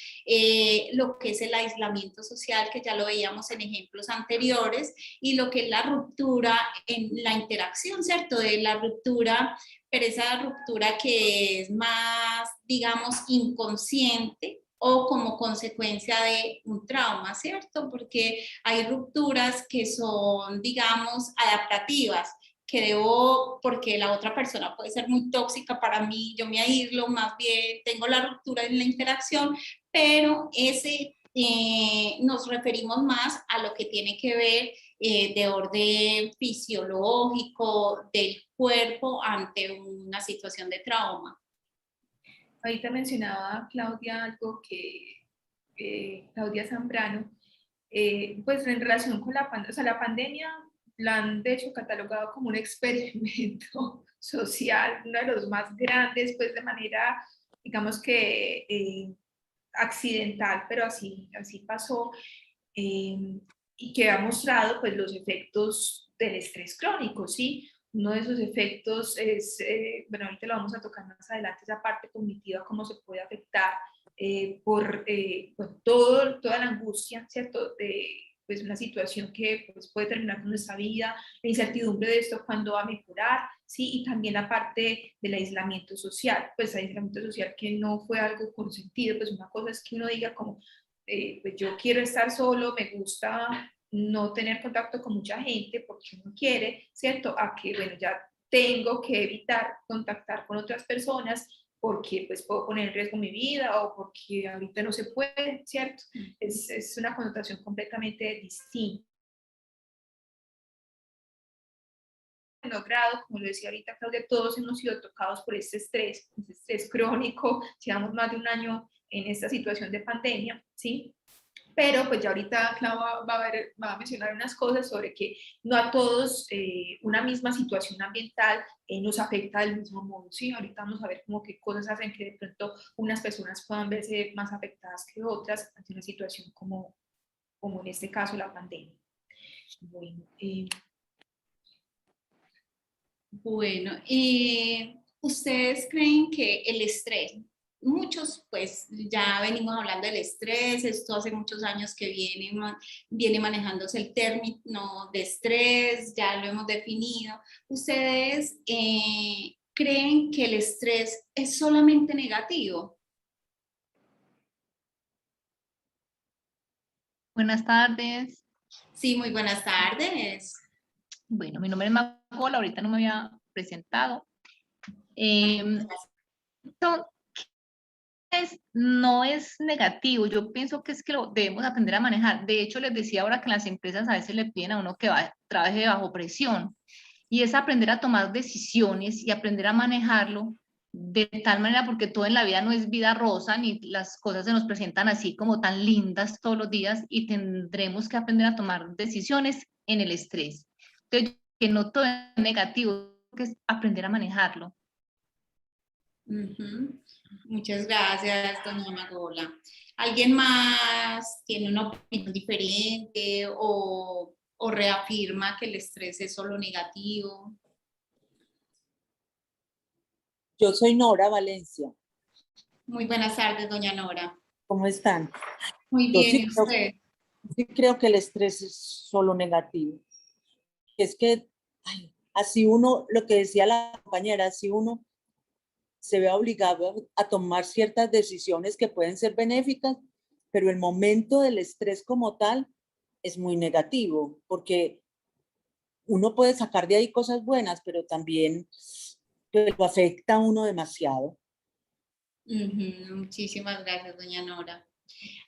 Lo que es el aislamiento social, que ya lo veíamos en ejemplos anteriores, y lo que es la ruptura en la interacción, ¿cierto? De la ruptura, pero esa ruptura que es más, digamos, inconsciente o como consecuencia de un trauma, ¿cierto? Porque hay rupturas que son, digamos, adaptativas, que debo, porque la otra persona puede ser muy tóxica para mí, yo me aíslo, más bien tengo la ruptura en la interacción, pero nos referimos más a lo que tiene que ver de orden fisiológico del cuerpo ante una situación de trauma. Ahorita mencionaba Claudia algo Claudia Zambrano, pues en relación con la pandemia, o sea, la pandemia la han de hecho catalogado como un experimento social, uno de los más grandes, pues de manera, digamos que accidental, pero así pasó, y que ha mostrado pues los efectos del estrés crónico, ¿sí? Uno de esos efectos es, bueno, ahorita lo vamos a tocar más adelante, esa parte cognitiva, cómo se puede afectar por toda la angustia, ¿cierto? De pues, una situación que pues, puede terminar con nuestra vida, la incertidumbre de esto, cuándo va a mejorar, ¿sí? Y también la parte del aislamiento social, pues aislamiento social que no fue algo consentido, pues una cosa es que uno diga como, pues yo quiero estar solo, me gusta no tener contacto con mucha gente porque uno quiere, ¿cierto? A que, bueno, ya tengo que evitar contactar con otras personas porque pues puedo poner en riesgo mi vida o porque ahorita no se puede, ¿cierto? Es una connotación completamente distinta. Logrado, como lo decía ahorita Claudia, todos hemos sido tocados por este estrés crónico, llevamos más de un año en esta situación de pandemia, ¿sí? Pero pues ya ahorita Clau va a mencionar unas cosas sobre que no a todos una misma situación ambiental nos afecta del mismo modo, ¿sí? Ahorita vamos a ver como qué cosas hacen que de pronto unas personas puedan verse más afectadas que otras ante una situación como en este caso la pandemia. Bueno, Bueno, ¿ustedes creen que el estrés, muchos pues ya venimos hablando del estrés, esto hace muchos años que viene manejándose el término de estrés, ya lo hemos definido, ¿ustedes creen que el estrés es solamente negativo? Buenas tardes. Sí, muy buenas tardes. Bueno, mi nombre es Macola, ahorita no me había presentado. No es negativo, yo pienso que es que lo debemos aprender a manejar. De hecho, les decía ahora que las empresas a veces le piden a uno que trabaje bajo presión, y es aprender a tomar decisiones y aprender a manejarlo de tal manera, porque todo en la vida no es vida rosa, ni las cosas se nos presentan así como tan lindas todos los días, y tendremos que aprender a tomar decisiones en el estrés. Entonces, que no todo es negativo, que es aprender a manejarlo. Muchas gracias, doña Magola. ¿Alguien más tiene una opinión diferente o reafirma que el estrés es solo negativo? Yo soy Nora Valencia. Muy buenas tardes, doña Nora. ¿Cómo están? Muy Yo bien, ¿y usted? sí creo que el estrés es solo negativo. Es que, así uno, lo que decía la compañera, así uno se ve obligado a tomar ciertas decisiones que pueden ser benéficas, pero el momento del estrés como tal es muy negativo, porque uno puede sacar de ahí cosas buenas, pero también lo afecta a uno demasiado. Muchísimas gracias, doña Nora.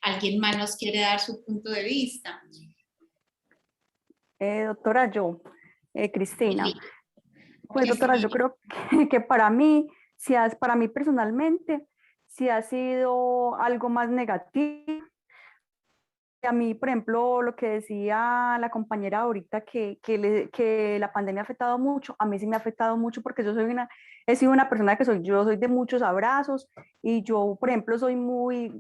¿Alguien más nos quiere dar su punto de vista? Doctora, Cristina. Sí. Pues doctora, yo creo que para mí personalmente, si ha sido algo más negativo. A mí, por ejemplo, lo que decía la compañera ahorita, que la pandemia ha afectado mucho, a mí sí me ha afectado mucho porque he sido una persona yo soy de muchos abrazos y yo, por ejemplo, soy muy,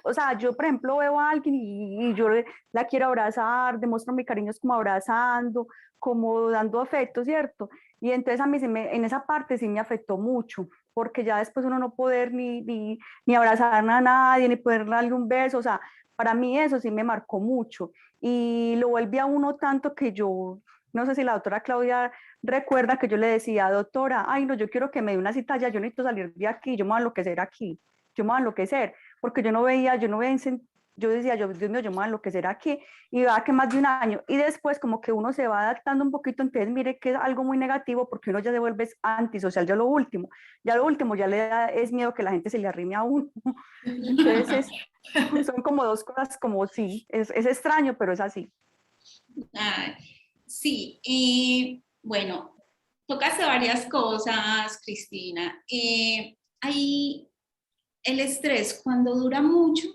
o sea, yo, por ejemplo, veo a alguien y yo la quiero abrazar, demuestro mi cariño es como abrazando, como dando afecto, ¿cierto? Y entonces a mí en esa parte sí me afectó mucho, porque ya después uno no poder ni abrazar a nadie, ni poder darle un beso, o sea, para mí eso sí me marcó mucho. Y lo vuelve a uno tanto que yo, no sé si la doctora Claudia recuerda que yo le decía, doctora, ay no, yo quiero que me dé una cita ya, yo necesito salir de aquí, yo me voy a enloquecer aquí, yo me voy a enloquecer porque yo no veía, yo decía, Dios mío, yo me voy a enloquecer aquí, y va que más de un año, y después como que uno se va adaptando un poquito, entonces mire que es algo muy negativo, porque uno ya se vuelve antisocial, ya lo último ya le da, es miedo que la gente se le arrime a uno, entonces son como dos cosas, como sí, es extraño, pero es así. Ah, sí, bueno, tocaste varias cosas, Cristina. Hay el estrés cuando dura mucho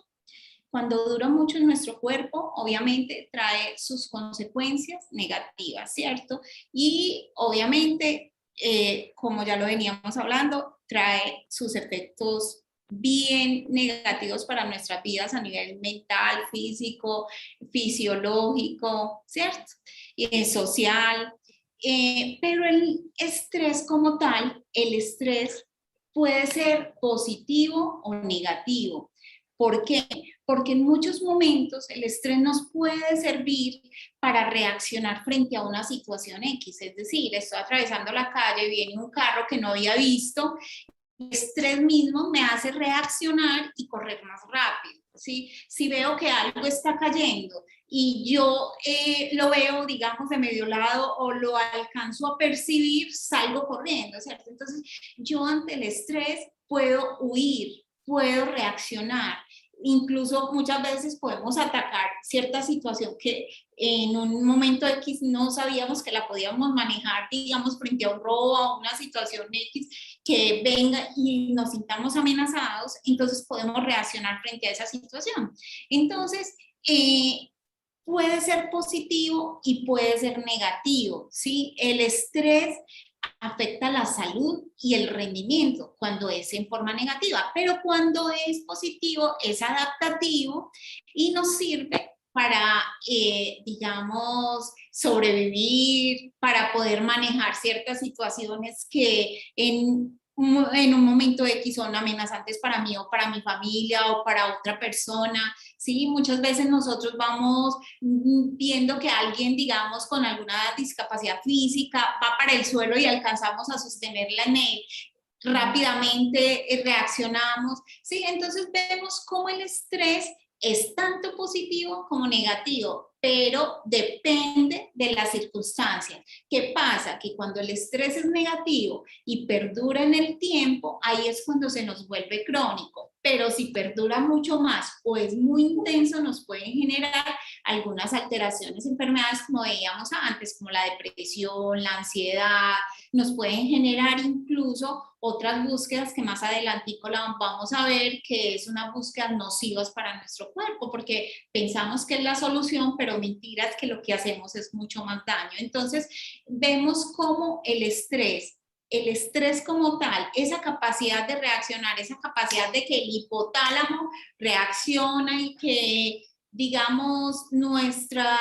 en nuestro cuerpo, obviamente trae sus consecuencias negativas, ¿cierto? Y obviamente, como ya lo veníamos hablando, trae sus efectos bien negativos para nuestras vidas a nivel mental, físico, fisiológico, ¿cierto? Y social. Pero el estrés como tal, el estrés puede ser positivo o negativo. ¿Por qué? Porque en muchos momentos el estrés nos puede servir para reaccionar frente a una situación X. Es decir, estoy atravesando la calle, viene un carro que no había visto, el estrés mismo me hace reaccionar y correr más rápido. ¿Sí? Si veo que algo está cayendo y yo lo veo, digamos, de medio lado o lo alcanzo a percibir, salgo corriendo, ¿cierto? Entonces, yo ante el estrés puedo huir, puedo reaccionar. Incluso muchas veces podemos atacar cierta situación que en un momento X no sabíamos que la podíamos manejar, digamos, frente a un robo, a una situación X que venga y nos sintamos amenazados, entonces podemos reaccionar frente a esa situación. Entonces, puede ser positivo y puede ser negativo, ¿sí? El estrés afecta la salud y el rendimiento cuando es en forma negativa, pero cuando es positivo es adaptativo y nos sirve para, digamos, sobrevivir, para poder manejar ciertas situaciones que en un momento X son amenazantes para mí o para mi familia o para otra persona, ¿sí? Muchas veces nosotros vamos viendo que alguien, digamos, con alguna discapacidad física va para el suelo y alcanzamos a sostenerla en él, rápidamente reaccionamos, ¿sí? Entonces vemos cómo el estrés es tanto positivo como negativo, pero depende de las circunstancias. ¿Qué pasa? Que cuando el estrés es negativo y perdura en el tiempo, ahí es cuando se nos vuelve crónico. Pero si perdura mucho más o es muy intenso, nos pueden generar algunas alteraciones, enfermedades como veíamos antes, como la depresión, la ansiedad, nos pueden generar incluso otras búsquedas que más adelantico la vamos a ver, que es unas búsquedas nocivas para nuestro cuerpo, porque pensamos que es la solución, pero mentira es que lo que hacemos es mucho más daño. Entonces, vemos cómo el estrés como tal, esa capacidad de reaccionar, esa capacidad de que el hipotálamo reacciona y que, digamos, nuestros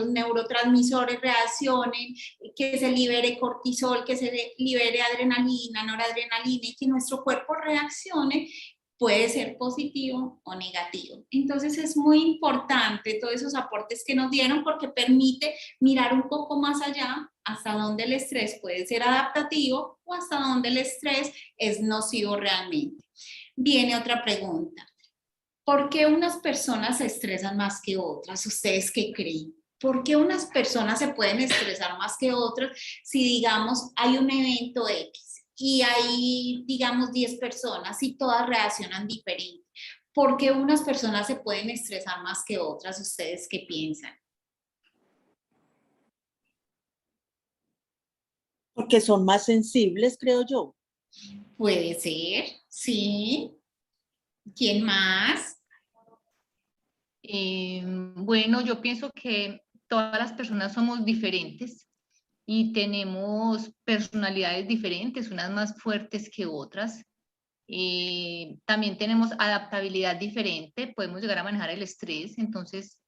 neurotransmisores reaccionen, que se libere cortisol, que se libere adrenalina, noradrenalina y que nuestro cuerpo reaccione, puede ser positivo o negativo. Entonces es muy importante todos esos aportes que nos dieron porque permite mirar un poco más allá hasta dónde el estrés puede ser adaptativo o hasta dónde el estrés es nocivo realmente. Viene otra pregunta. ¿Por qué unas personas se estresan más que otras? ¿Ustedes qué creen? ¿Por qué unas personas se pueden estresar más que otras si, digamos, hay un evento X y hay, digamos, 10 personas y todas reaccionan diferente? ¿Por qué unas personas se pueden estresar más que otras? ¿Ustedes qué piensan? Porque son más sensibles, creo yo. Puede ser, sí. ¿Quién más? Bueno, yo pienso que todas las personas somos diferentes y tenemos personalidades diferentes, unas más fuertes que otras. También tenemos adaptabilidad diferente, podemos llegar a manejar el estrés, entonces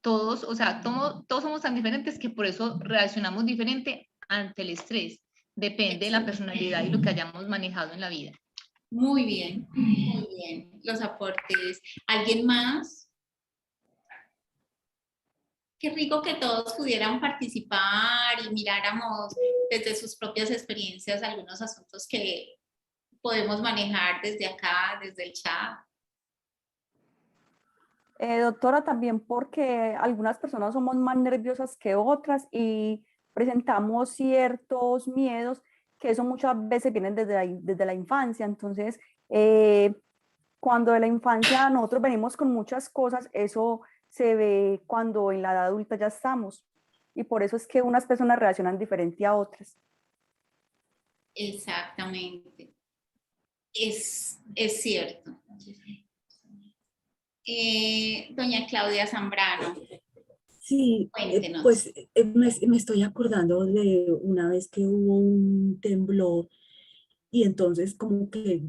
todos, o sea, todos somos tan diferentes que por eso reaccionamos diferente ante el estrés. Depende de la personalidad y lo que hayamos manejado en la vida. Muy bien, muy bien. Los aportes. ¿Alguien más? Qué rico que todos pudieran participar y miráramos desde sus propias experiencias algunos asuntos que podemos manejar desde acá, desde el chat. Doctora, también porque algunas personas somos más nerviosas que otras y presentamos ciertos miedos que eso muchas veces vienen desde la infancia. Entonces, cuando de la infancia nosotros venimos con muchas cosas, eso se ve cuando en la edad adulta ya estamos. Y por eso es que unas personas reaccionan diferente a otras. Exactamente. Es cierto. Doña Claudia Zambrano, Sí, cuéntenos. pues me estoy acordando de una vez que hubo un temblor y entonces como que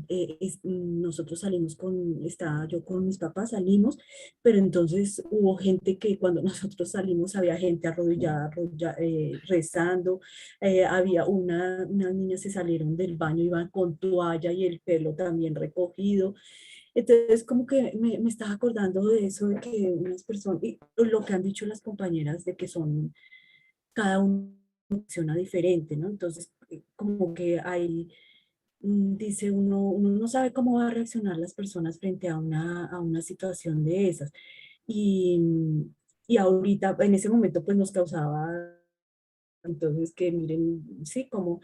nosotros salimos estaba yo con mis papás, salimos, pero entonces hubo gente que cuando nosotros salimos había gente arrodillada, rezando, había unas niñas se salieron del baño, iban con toalla y el pelo también recogido. Entonces, como que me estaba acordando de eso, de que unas personas, y lo que han dicho las compañeras, de que son, cada uno funciona diferente, ¿no? Entonces, como que hay, dice uno no sabe cómo va a reaccionar las personas frente a una situación de esas. Y, y ahorita, en ese momento, pues nos causaba, entonces, que miren, sí, como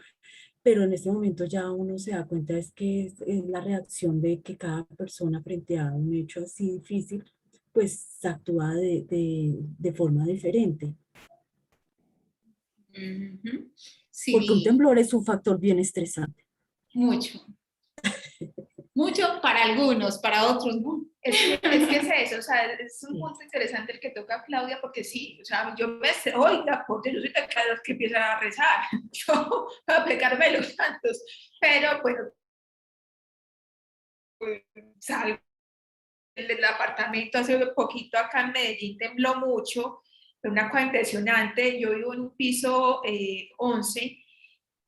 pero en este momento ya uno se da cuenta es que es la reacción de que cada persona frente a un hecho así difícil, pues actúa de forma diferente. Porque un Sí, temblor es un factor bien estresante. mucho. Mucho para algunos, para otros no. Es que es eso, o sea, es un punto interesante el que toca Claudia, porque sí, o sea, yo me sé, oiga, porque yo soy de las que empiezan a rezar, yo a pegarme los santos, pero bueno, salgo del apartamento hace poquito acá en Medellín, tembló mucho, fue una cosa impresionante, yo vivo en un piso 11,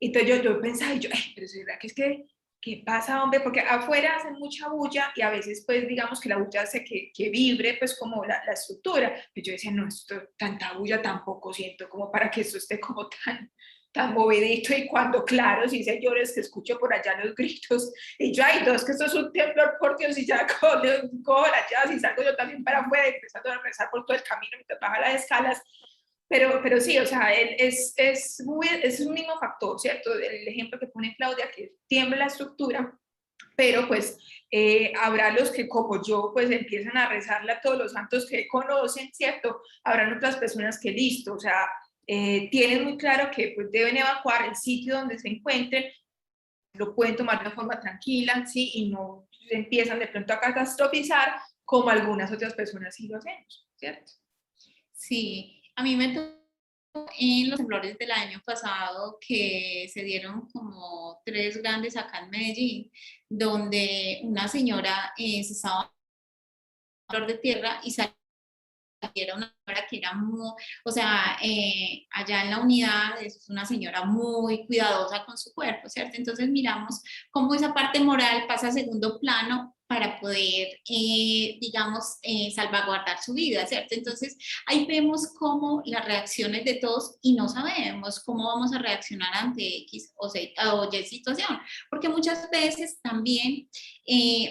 entonces yo pensaba, pero ¿será que es que qué pasa, hombre? Porque afuera hacen mucha bulla y a veces, pues, digamos que la bulla hace que vibre, pues, como la estructura. Y yo decía, no, esto, tanta bulla tampoco siento como para que esto esté como tan movidito. Y cuando, claro, sí, señores, que escucho por allá los gritos, y yo, ay, no, es que esto es un temblor, por Dios, y ya cojo la llave, y salgo yo también para afuera, empezando a rezar por todo el camino mientras baja las escalas. Pero sí, o sea, es un mismo factor, ¿cierto? El ejemplo que pone Claudia, que tiembla la estructura, pero pues habrá los que como yo, pues empiezan a rezarle a todos los santos que conocen, ¿cierto? Habrán otras personas que listo, o sea, tienen muy claro que pues deben evacuar el sitio donde se encuentren, lo pueden tomar de forma tranquila, ¿sí? Y no empiezan de pronto a catastrofizar como algunas otras personas sí lo hacemos, ¿cierto? Sí, a mí me tocó en los temblores del año pasado que se dieron como 3 grandes acá en Medellín, donde una señora se estaba en de tierra y era una señora que era muy, o sea, allá en la unidad es una señora muy cuidadosa con su cuerpo, ¿cierto? Entonces miramos cómo esa parte moral pasa a segundo plano para poder, digamos, salvaguardar su vida, ¿cierto? Entonces ahí vemos cómo las reacciones de todos y no sabemos cómo vamos a reaccionar ante X o Y situación, porque muchas veces también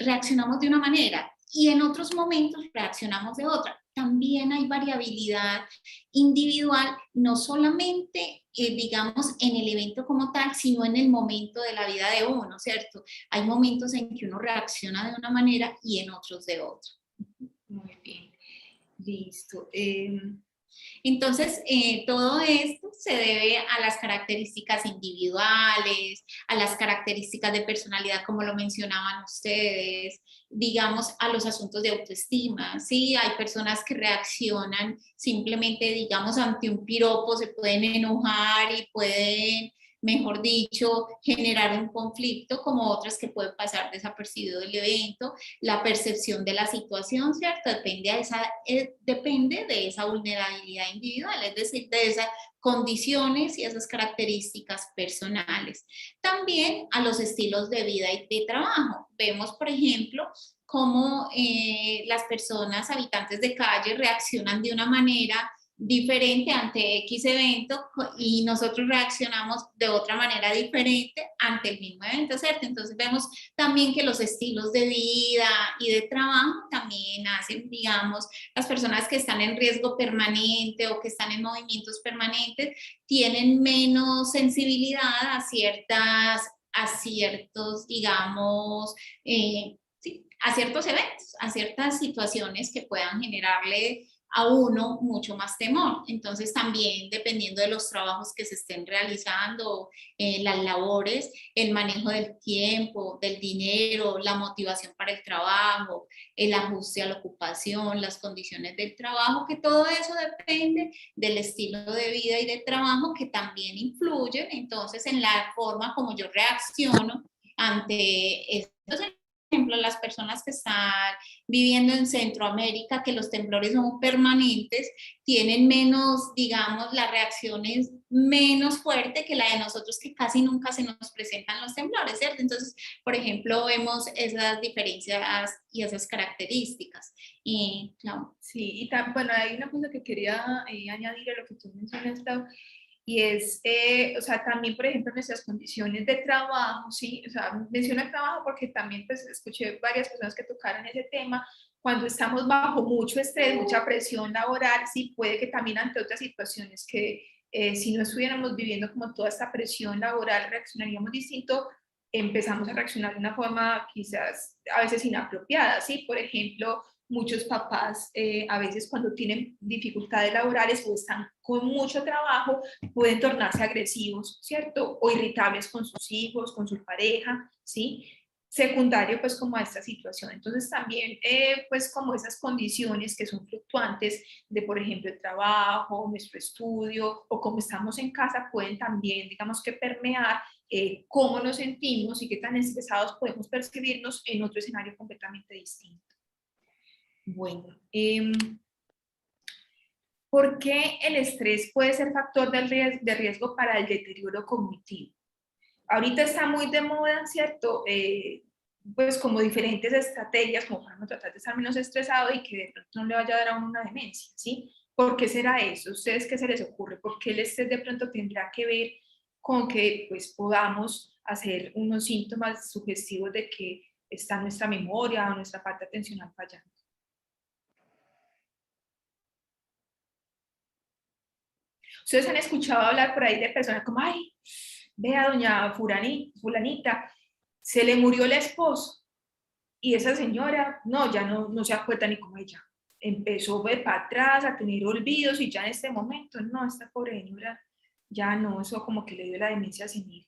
reaccionamos de una manera y en otros momentos reaccionamos de otra. También hay variabilidad individual, no solamente, digamos, en el evento como tal, sino en el momento de la vida de uno, ¿cierto? Hay momentos en que uno reacciona de una manera y en otros de otra. Muy bien, listo. Entonces, todo esto se debe a las características individuales, a las características de personalidad, como lo mencionaban ustedes, digamos, a los asuntos de autoestima, ¿sí? Hay personas que reaccionan simplemente, digamos, ante un piropo, se pueden enojar y pueden, mejor dicho, generar un conflicto, como otras que pueden pasar desapercibido del evento. La percepción de la situación, ¿cierto? Depende de esa vulnerabilidad individual, es decir, de esas condiciones y esas características personales. También a los estilos de vida y de trabajo. Vemos, por ejemplo, cómo las personas habitantes de calle reaccionan de una manera diferente ante X evento y nosotros reaccionamos de otra manera diferente ante el mismo evento, ¿cierto? Entonces vemos también que los estilos de vida y de trabajo también hacen, digamos, las personas que están en riesgo permanente o que están en movimientos permanentes tienen menos sensibilidad a ciertos, digamos, sí, a ciertos eventos, a ciertas situaciones que puedan generarle a uno mucho más temor. Entonces también dependiendo de los trabajos que se estén realizando, las labores, el manejo del tiempo, del dinero, la motivación para el trabajo, el ajuste a la ocupación, las condiciones del trabajo, que todo eso depende del estilo de vida y de trabajo que también influyen entonces en la forma como yo reacciono ante estos ejemplo, las personas que están viviendo en Centroamérica, que los temblores son permanentes, tienen menos, digamos, las reacciones menos fuerte que la de nosotros, que casi nunca se nos presentan los temblores, ¿cierto? Entonces, por ejemplo, vemos esas diferencias y esas características. Y, claro. Sí, y bueno, hay una cosa que quería añadir a lo que tú mencionas, Clau, y es, o sea, también, por ejemplo, nuestras condiciones de trabajo, ¿sí? O sea, menciono el trabajo porque también, pues, escuché varias personas que tocaron ese tema. Cuando estamos bajo mucho estrés, mucha presión laboral, sí, puede que también ante otras situaciones que si no estuviéramos viviendo como toda esta presión laboral, reaccionaríamos distinto, empezamos a reaccionar de una forma quizás a veces inapropiada, ¿sí? Por ejemplo, muchos papás a veces cuando tienen dificultades laborales o están con mucho trabajo pueden tornarse agresivos, ¿cierto? O irritables con sus hijos, con su pareja, ¿sí? Secundario pues como a esta situación. Entonces también pues como esas condiciones que son fluctuantes de por ejemplo el trabajo, nuestro estudio o cómo estamos en casa pueden también digamos que permear cómo nos sentimos y qué tan estresados podemos percibirnos en otro escenario completamente distinto. Bueno, ¿por qué el estrés puede ser factor de riesgo para el deterioro cognitivo? Ahorita está muy de moda, ¿cierto? Pues como diferentes estrategias como para no tratar de estar menos estresado y que de pronto no le vaya a dar a uno una demencia, ¿sí? ¿Por qué será eso? ¿Ustedes qué se les ocurre? ¿Por qué el estrés de pronto tendrá que ver con que pues podamos hacer unos síntomas sugestivos de que está nuestra memoria o nuestra parte atencional fallando? Ustedes han escuchado hablar por ahí de personas como, ay, vea, doña fulanita, se le murió el esposo y esa señora, no, ya no se acuerda ni como ella. Empezó a ver para atrás, a tener olvidos y ya en este momento, no, esta pobre señora, ya no, eso como que le dio la demencia senil.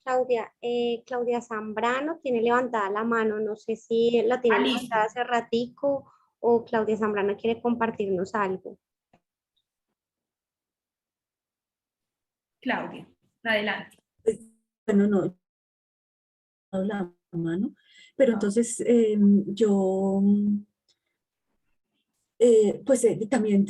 Claudia Zambrano tiene levantada la mano, no sé si la tiene levantada hace ratico o Claudia Zambrano quiere compartirnos algo. Claudia, adelante. Bueno, no, la mano, pero entonces yo pues también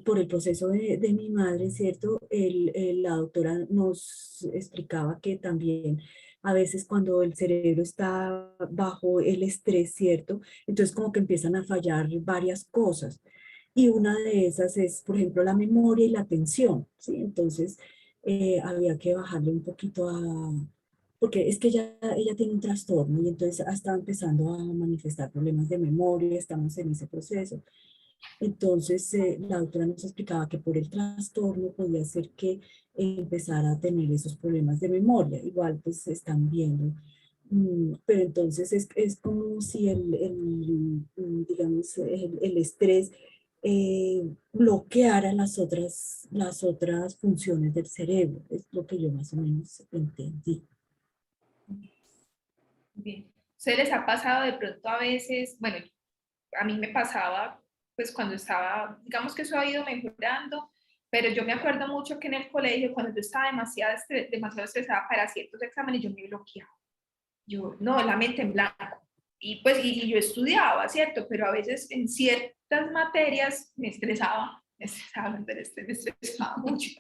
por el proceso de mi madre, ¿cierto? La doctora nos explicaba que también a veces cuando el cerebro está bajo el estrés, ¿cierto? Entonces como que empiezan a fallar varias cosas. Y una de esas es, por ejemplo, la memoria y la atención, ¿sí? Entonces había que bajarle un poquito porque es que ella tiene un trastorno y entonces ha estado empezando a manifestar problemas de memoria, estamos en ese proceso. Entonces la doctora nos explicaba que por el trastorno podía ser que empezara a tener esos problemas de memoria. Igual pues están viendo Pero entonces es como si digamos, el estrés bloqueara las otras funciones del cerebro. Es lo que yo más o menos entendí. Bien. ¿Se les ha pasado de pronto a veces, bueno, a mí me pasaba, pues cuando estaba, digamos que eso ha ido mejorando, pero yo me acuerdo mucho que en el colegio, cuando yo estaba demasiado estresada para ciertos exámenes, yo me bloqueaba. Yo, no, la mente en blanco. Y pues, y yo estudiaba, ¿cierto? Pero a veces en ciertas materias me estresaba, me estresaba mucho.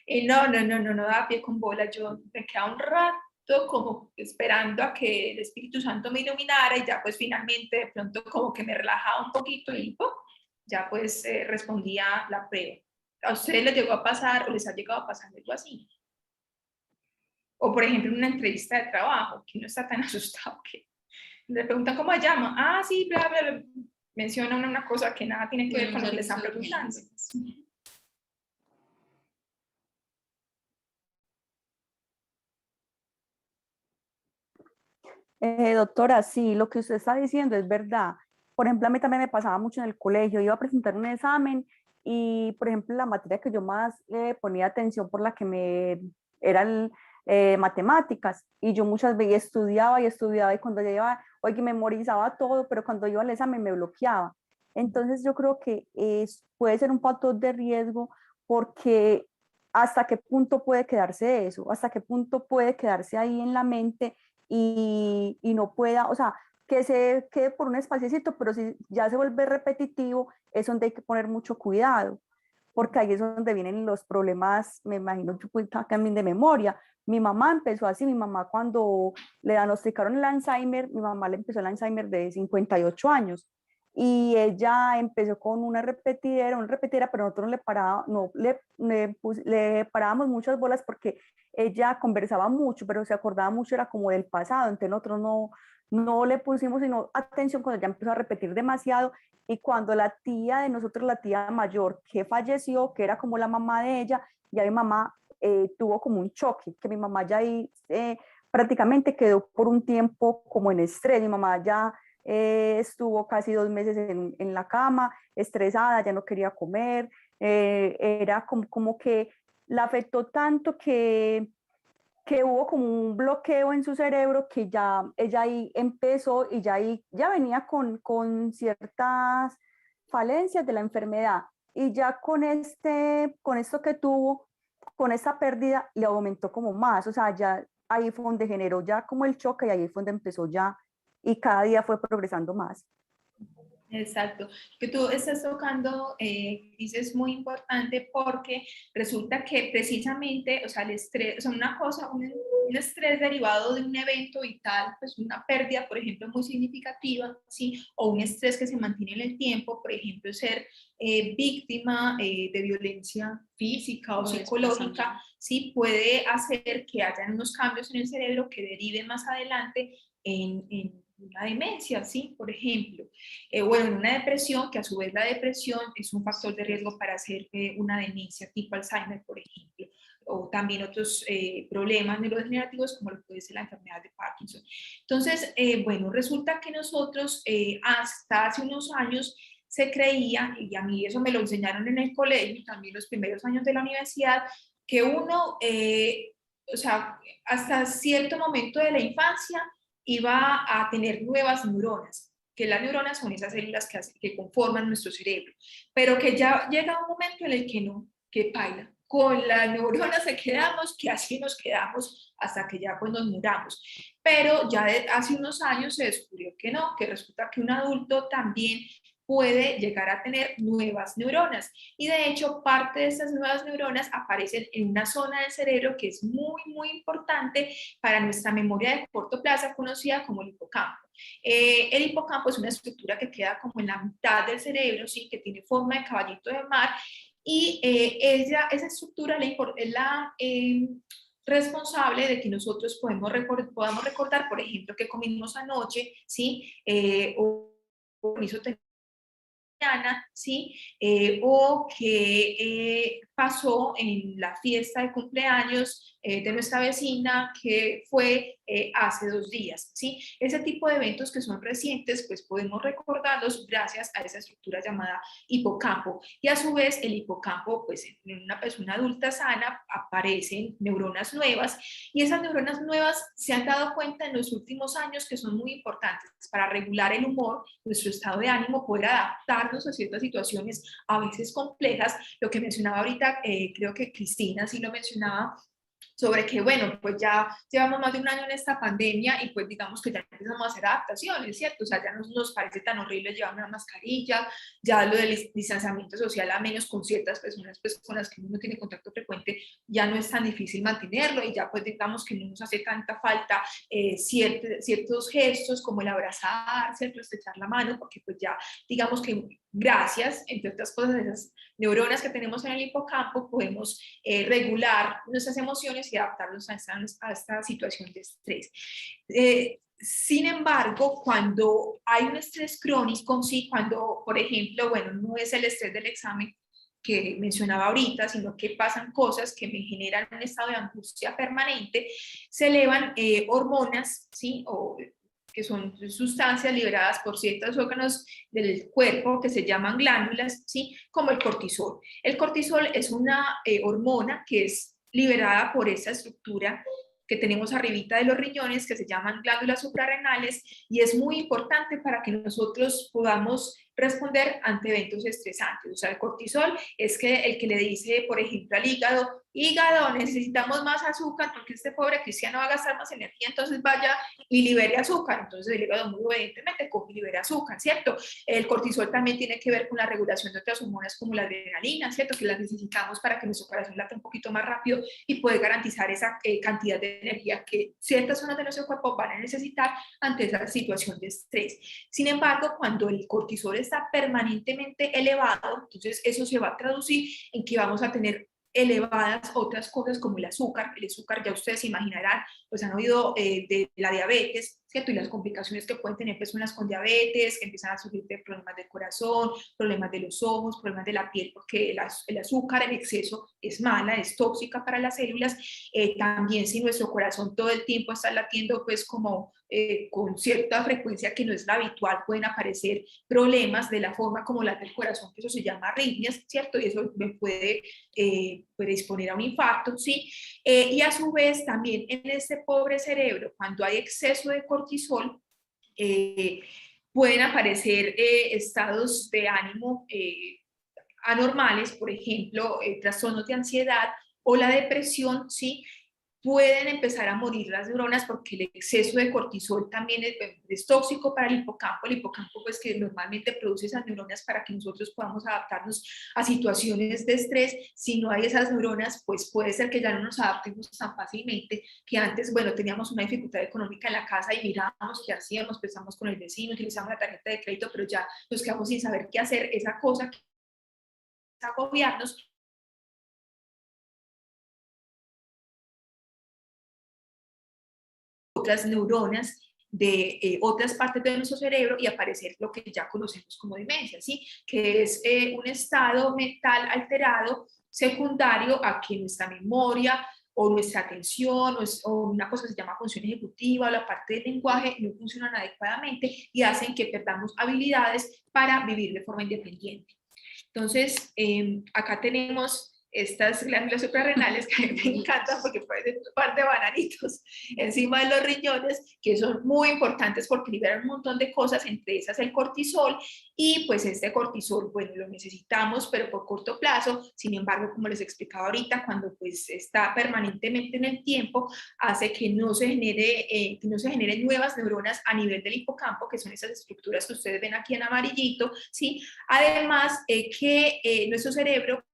Y no daba pie con bola. Yo me quedaba un rato como esperando a que el Espíritu Santo me iluminara y ya pues finalmente de pronto como que me relajaba un poquito y ¡pum! Ya pues respondía la prueba. ¿A ustedes les llegó a pasar o les ha llegado a pasar algo así? O por ejemplo en una entrevista de trabajo, que uno está tan asustado que le preguntan cómo se llama. Ah, sí, bla, bla, bla. Mencionan una cosa que nada tiene que ver con lo que le están preguntando. Doctora, sí, lo que usted está diciendo es verdad. Por ejemplo, a mí también me pasaba mucho en el colegio. Iba a presentar un examen y, por ejemplo, la materia que yo más ponía atención por la que me eran matemáticas. Y yo muchas veces estudiaba y cuando ya iba, oye, memorizaba todo, pero cuando iba al examen me bloqueaba. Entonces yo creo que puede ser un factor de riesgo porque hasta qué punto puede quedarse eso, hasta qué punto puede quedarse ahí en la mente y no pueda, o sea, que se quede por un espaciocito, pero si ya se vuelve repetitivo, es donde hay que poner mucho cuidado, porque ahí es donde vienen los problemas, me imagino, yo pues, también de memoria. Mi mamá empezó así, mi mamá cuando le diagnosticaron el Alzheimer, mi mamá le empezó el Alzheimer de 58 años, y ella empezó con una repetidera, pero nosotros le parábamos muchas bolas porque ella conversaba mucho, pero se acordaba mucho, era como del pasado, entonces nosotros no le pusimos sino atención cuando ya empezó a repetir demasiado, y cuando la tía de nosotros, la tía mayor que falleció, que era como la mamá de ella, ya mi mamá tuvo como un choque, que mi mamá ya ahí prácticamente quedó por un tiempo como en estrés, mi mamá ya estuvo casi 2 meses en la cama, estresada, ya no quería comer, era como que la afectó tanto que hubo como un bloqueo en su cerebro que ya ella ahí empezó y ya venía con ciertas falencias de la enfermedad y ya con esto que tuvo, con esa pérdida le aumentó como más, o sea, ya ahí fue donde generó ya como el choque y ahí fue donde empezó ya y cada día fue progresando más. Exacto. Que tú estás tocando, dices muy importante porque resulta que precisamente, o sea, el estrés, o sea, una cosa, un estrés derivado de un evento vital, pues una pérdida, por ejemplo, muy significativa, ¿sí? O un estrés que se mantiene en el tiempo, por ejemplo, ser víctima de violencia física o psicológica, ¿sí? Puede hacer que haya unos cambios en el cerebro que deriven más adelante en una demencia, ¿sí? Por ejemplo. Bueno, en una depresión, que a su vez la depresión es un factor de riesgo para hacer una demencia tipo Alzheimer, por ejemplo, o también otros problemas neurodegenerativos como lo puede ser la enfermedad de Parkinson. Entonces, bueno, resulta que nosotros hasta hace unos años se creía, y a mí eso me lo enseñaron en el colegio, también los primeros años de la universidad, que uno, o sea, hasta cierto momento de la infancia iba a tener nuevas neuronas, que las neuronas son esas células que conforman nuestro cerebro, pero que ya llega un momento en el que no, que baila. Con las neuronas se quedamos, que así nos quedamos hasta que ya pues nos muramos. Pero ya hace unos años se descubrió que no, que resulta que un adulto también puede llegar a tener nuevas neuronas. Y de hecho, parte de estas nuevas neuronas aparecen en una zona del cerebro que es muy, muy importante para nuestra memoria de corto plazo, conocida como el hipocampo. El hipocampo es una estructura que queda como en la mitad del cerebro, ¿sí? Que tiene forma de caballito de mar, y esa estructura es la responsable de que nosotros podamos recordar, por ejemplo, que comimos anoche, ¿sí? O hizo mañana, ¿sí? O que pasó en la fiesta de cumpleaños de nuestra vecina, que fue hace 2 días, ¿sí? Ese tipo de eventos que son recientes, pues podemos recordarlos gracias a esa estructura llamada hipocampo. Y a su vez, el hipocampo, pues en una persona adulta sana aparecen neuronas nuevas, y esas neuronas nuevas se han dado cuenta en los últimos años que son muy importantes para regular el humor, nuestro estado de ánimo, poder adaptarnos a ciertas situaciones a veces complejas. Lo que mencionaba ahorita, creo que Cristina sí lo mencionaba, sobre que, bueno, pues ya llevamos más de 1 año en esta pandemia y pues digamos que ya empezamos a hacer adaptaciones, ¿cierto? O sea, ya no nos parece tan horrible llevar una mascarilla, ya lo del distanciamiento social, a menos con ciertas personas pues, con las que uno tiene contacto frecuente, ya no es tan difícil mantenerlo, y ya pues digamos que no nos hace tanta falta ciertos gestos como el abrazar, ¿cierto? Estrechar la mano, porque pues ya digamos que gracias, entre otras cosas, a esas neuronas que tenemos en el hipocampo, podemos regular nuestras emociones y adaptarnos a esta situación de estrés. Sin embargo, cuando hay un estrés crónico, sí, cuando, por ejemplo, bueno, no es el estrés del examen que mencionaba ahorita, sino que pasan cosas que me generan un estado de angustia permanente, se elevan hormonas, ¿sí? O que son sustancias liberadas por ciertos órganos del cuerpo que se llaman glándulas, ¿sí? Como el cortisol. El cortisol es una hormona que es liberada por esa estructura que tenemos arribita de los riñones, que se llaman glándulas suprarrenales, y es muy importante para que nosotros podamos responder ante eventos estresantes. O sea, el cortisol es el que le dice, por ejemplo, al hígado: hígado, necesitamos más azúcar porque este pobre cristiano va a gastar más energía, entonces vaya y libere azúcar. Entonces el hígado muy evidentemente coge y libera azúcar, ¿cierto? El cortisol también tiene que ver con la regulación de otras hormonas como la adrenalina, ¿cierto? Que las necesitamos para que nuestro corazón late un poquito más rápido y poder garantizar esa cantidad de energía que ciertas zonas de nuestro cuerpo van a necesitar ante esa situación de estrés. Sin embargo, cuando el cortisol está permanentemente elevado, entonces eso se va a traducir en que vamos a tener elevadas otras cosas como el azúcar. El azúcar, ya ustedes se imaginarán, pues han oído de la diabetes, ¿cierto? Y las complicaciones que pueden tener personas con diabetes, que empiezan a sufrir de problemas del corazón, problemas de los ojos, problemas de la piel, porque el azúcar en exceso es mala, es tóxica para las células. También si nuestro corazón todo el tiempo está latiendo pues como con cierta frecuencia que no es la habitual, pueden aparecer problemas de la forma como late el corazón, que eso se llama arritmias, ¿cierto? Y eso me puede predisponer a un infarto, ¿sí? Y a su vez también en este pobre cerebro, cuando hay exceso de cortisol, pueden aparecer estados de ánimo anormales, por ejemplo, trastornos de ansiedad o la depresión, ¿sí? Pueden empezar a morir las neuronas porque el exceso de cortisol también es tóxico para el hipocampo pues que normalmente produce esas neuronas para que nosotros podamos adaptarnos a situaciones de estrés. Si no hay esas neuronas, pues puede ser que ya no nos adaptemos tan fácilmente, que antes, bueno, teníamos una dificultad económica en la casa y mirábamos qué hacíamos, pensamos con el vecino, utilizamos la tarjeta de crédito, pero ya nos quedamos sin saber qué hacer. Esa cosa que es agobiarnos, otras neuronas de otras partes de nuestro cerebro y aparecer lo que ya conocemos como demencia, ¿sí? Que es un estado mental alterado secundario a que nuestra memoria o nuestra atención o una cosa que se llama función ejecutiva o la parte del lenguaje no funcionan adecuadamente y hacen que perdamos habilidades para vivir de forma independiente. Entonces, acá tenemos estas glándulas suprarrenales que a mí me encantan porque parecen un par de bananitos encima de los riñones, que son muy importantes porque liberan un montón de cosas, entre esas el cortisol, y pues este cortisol, bueno, lo necesitamos, pero por corto plazo. Sin embargo, como les explicaba ahorita, cuando pues está permanentemente en el tiempo, hace que no se generen nuevas neuronas a nivel del hipocampo, que son esas estructuras que ustedes ven aquí en amarillito, ¿sí? Además, que nuestro cerebro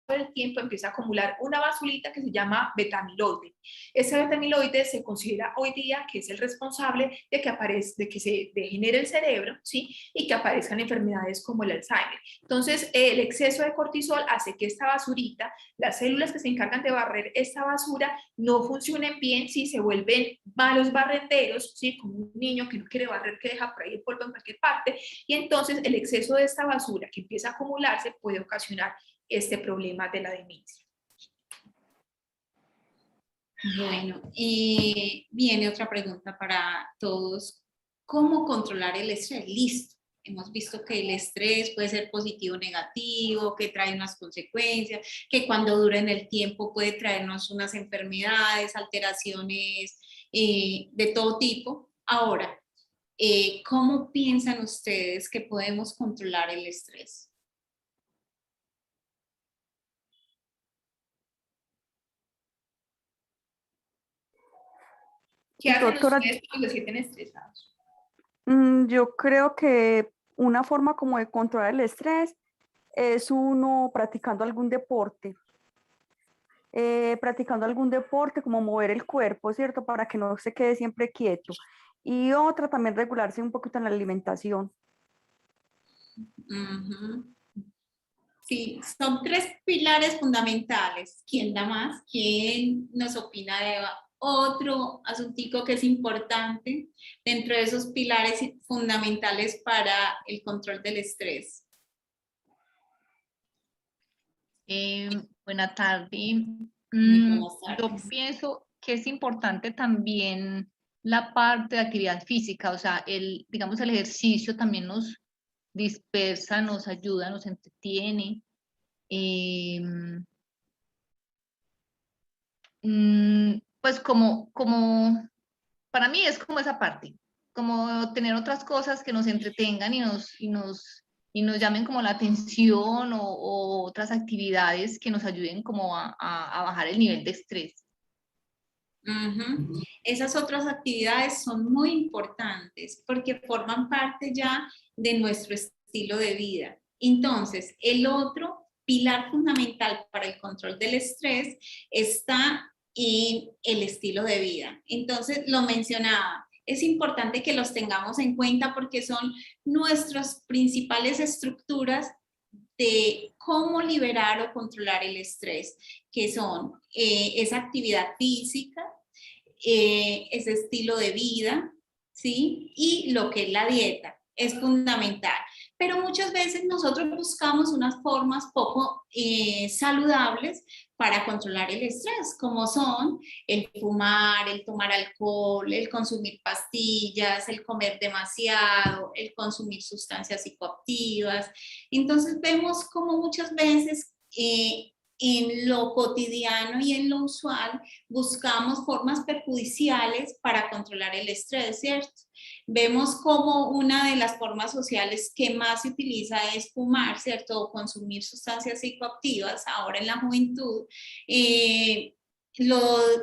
con el tiempo empieza a acumular una basurita que se llama betamiloide. Ese betamiloide se considera hoy día que es el responsable de que se degenere el cerebro, ¿sí? Y que aparezcan enfermedades como el Alzheimer. Entonces, el exceso de cortisol hace que esta basurita, las células que se encargan de barrer esta basura, no funcionen bien, ¿sí? Se vuelven malos barrenderos, ¿sí? Como un niño que no quiere barrer, que deja por ahí el polvo en cualquier parte, y entonces el exceso de esta basura que empieza a acumularse puede ocasionar este problema de la demencia. Bueno, y viene otra pregunta para todos. ¿Cómo controlar el estrés? Listo. Hemos visto que el estrés puede ser positivo o negativo, que trae unas consecuencias, que cuando dura en el tiempo puede traernos unas enfermedades, alteraciones de todo tipo. Ahora, ¿cómo piensan ustedes que podemos controlar el estrés? ¿Qué hacen Doctora, ustedes cuando se sienten estresados? Yo creo que una forma como de controlar el estrés es uno practicando algún deporte. Practicando algún deporte como mover el cuerpo, ¿cierto? Para que no se quede siempre quieto. Y otra también regularse un poquito en la alimentación. Ujú. Sí, son 3 pilares fundamentales. ¿Quién da más? ¿Quién nos opina de otro asuntico que es importante dentro de esos pilares fundamentales para el control del estrés? Buena tarde. Buenas Yo tardes. pienso que es importante también la parte de actividad física, o sea, digamos, el ejercicio también nos dispersa, nos ayuda, nos entretiene. Pues para mí es como esa parte, como tener otras cosas que nos entretengan y nos llamen como la atención o otras actividades que nos ayuden como a bajar el nivel de estrés. Ujú. Esas otras actividades son muy importantes porque forman parte ya de nuestro estilo de vida. Entonces, el otro pilar fundamental para el control del estrés está en el estilo de vida. Entonces, lo mencionaba, es importante que los tengamos en cuenta porque son nuestras principales estructuras de cómo liberar o controlar el estrés, que son esa actividad física, ese estilo de vida, ¿sí? Y lo que es la dieta, es fundamental. Pero muchas veces nosotros buscamos unas formas poco saludables para controlar el estrés, como son el fumar, el tomar alcohol, el consumir pastillas, el comer demasiado, el consumir sustancias psicoactivas. Entonces vemos como muchas veces en lo cotidiano y en lo usual buscamos formas perjudiciales para controlar el estrés, ¿cierto? Vemos como una de las formas sociales que más se utiliza es fumar, ¿cierto? O consumir sustancias psicoactivas ahora en la juventud.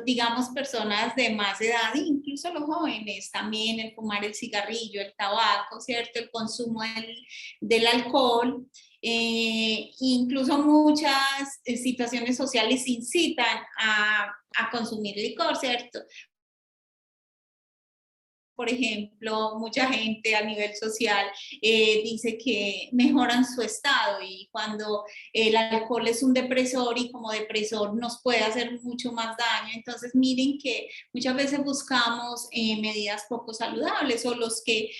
Digamos, personas de más edad, incluso los jóvenes, también el fumar el cigarrillo, el tabaco, ¿cierto? El consumo del alcohol. Incluso muchas situaciones sociales incitan a consumir licor, ¿cierto? Por ejemplo, mucha gente a nivel social dice que mejoran su estado y cuando el alcohol es un depresor y como depresor nos puede hacer mucho más daño. Entonces miren que muchas veces buscamos medidas poco saludables o los que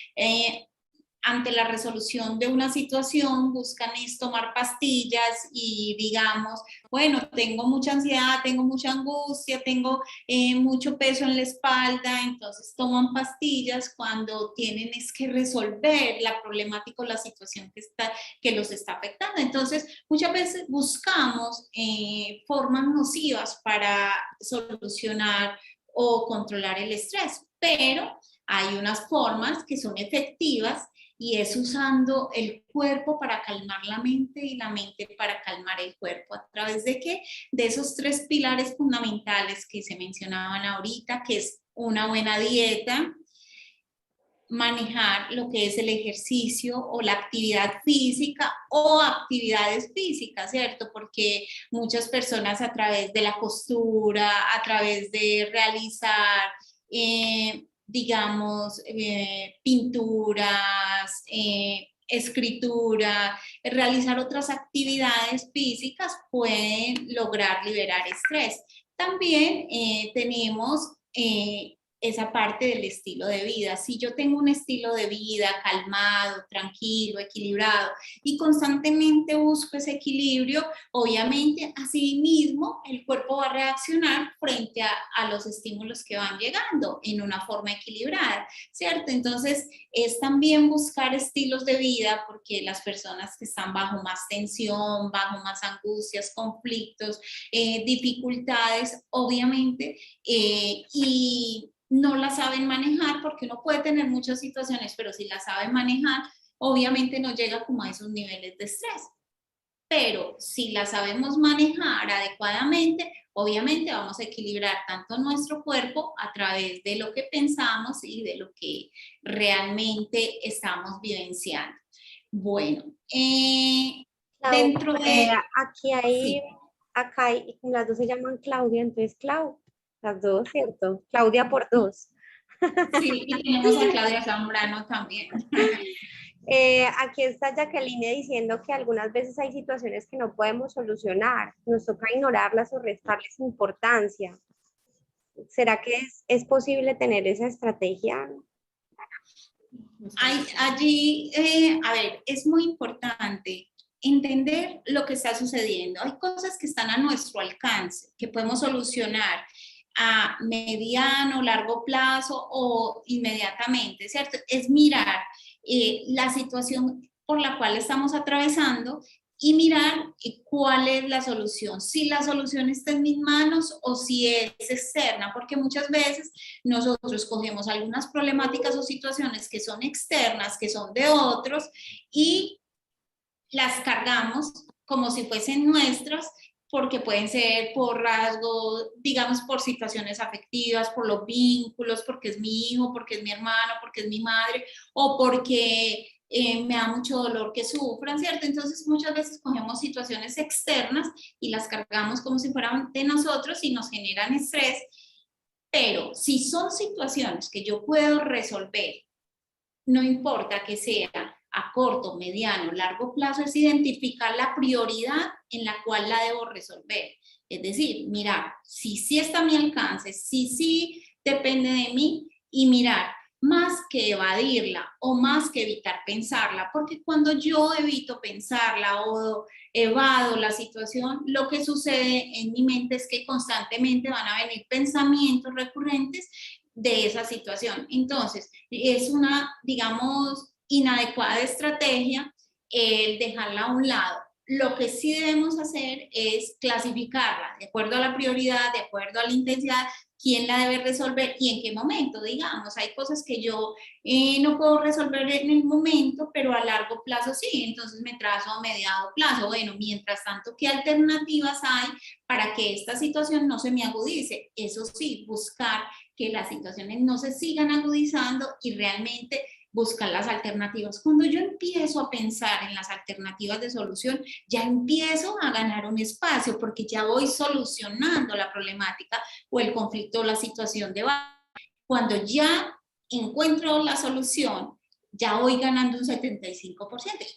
ante la resolución de una situación buscan es tomar pastillas y digamos, bueno, tengo mucha ansiedad, tengo mucha angustia, tengo mucho peso en la espalda, entonces toman pastillas cuando tienen es que resolver la problemática o la situación que los está afectando. Entonces, muchas veces buscamos formas nocivas para solucionar o controlar el estrés, pero hay unas formas que son efectivas y es usando el cuerpo para calmar la mente y la mente para calmar el cuerpo. ¿A través de qué? De esos 3 pilares fundamentales que se mencionaban ahorita, que es una buena dieta, manejar lo que es el ejercicio o la actividad física o actividades físicas, ¿cierto? Porque muchas personas a través de la costura, a través de realizar digamos, pinturas, escritura, realizar otras actividades físicas pueden lograr liberar estrés. También tenemos esa parte del estilo de vida. Si yo tengo un estilo de vida calmado, tranquilo, equilibrado y constantemente busco ese equilibrio, obviamente así mismo el cuerpo va a reaccionar frente a los estímulos que van llegando en una forma equilibrada, ¿cierto? Entonces es también buscar estilos de vida, porque las personas que están bajo más tensión, bajo más angustias, conflictos, dificultades, obviamente, y no la saben manejar, porque uno puede tener muchas situaciones, pero si la saben manejar, obviamente no llega como a esos niveles de estrés. Pero si la sabemos manejar adecuadamente, obviamente vamos a equilibrar tanto nuestro cuerpo a través de lo que pensamos y de lo que realmente estamos vivenciando. Bueno, dentro de... Aquí hay, Sí. acá hay, las dos se llaman Claudia, entonces las dos, ¿cierto? Claudia por dos. Sí, y tenemos a Claudia Zambrano también. Aquí está Jacqueline diciendo que algunas veces hay situaciones que no podemos solucionar, nos toca ignorarlas o restarles importancia. ¿Será que es posible tener esa estrategia? Allí, a ver, es muy importante entender lo que está sucediendo. Hay cosas que están a nuestro alcance, que podemos solucionar a mediano, largo plazo o inmediatamente, ¿cierto? Es mirar la situación por la cual estamos atravesando y mirar cuál es la solución, si la solución está en mis manos o si es externa, porque muchas veces nosotros cogemos algunas problemáticas o situaciones que son externas, que son de otros, y las cargamos como si fuesen nuestras, porque pueden ser por rasgos, digamos, por situaciones afectivas, por los vínculos, porque es mi hijo, porque es mi hermano, porque es mi madre, o porque me da mucho dolor que sufran, ¿cierto? Entonces muchas veces cogemos situaciones externas y las cargamos como si fueran de nosotros y nos generan estrés, pero si son situaciones que yo puedo resolver, no importa que sea a corto, mediano, largo plazo, es identificar la prioridad en la cual la debo resolver. Es decir, mirar si sí está a mi alcance, si sí depende de mí, y mirar más que evadirla o más que evitar pensarla, porque cuando yo evito pensarla o evado la situación, lo que sucede en mi mente es que constantemente van a venir pensamientos recurrentes de esa situación. Entonces, es una, digamos, inadecuada estrategia el dejarla a un lado. Lo que sí debemos hacer es clasificarla de acuerdo a la prioridad, de acuerdo a la intensidad, quién la debe resolver y en qué momento. Digamos, hay cosas que yo no puedo resolver en el momento, pero a largo plazo sí, entonces me trazo a mediado plazo. Bueno, mientras tanto, ¿qué alternativas hay para que esta situación no se me agudice? Eso sí, buscar que las situaciones no se sigan agudizando y realmente buscar las alternativas. Cuando yo empiezo a pensar en las alternativas de solución, ya empiezo a ganar un espacio porque ya voy solucionando la problemática o el conflicto o la situación de base. Cuando ya encuentro la solución, ya voy ganando un 75%.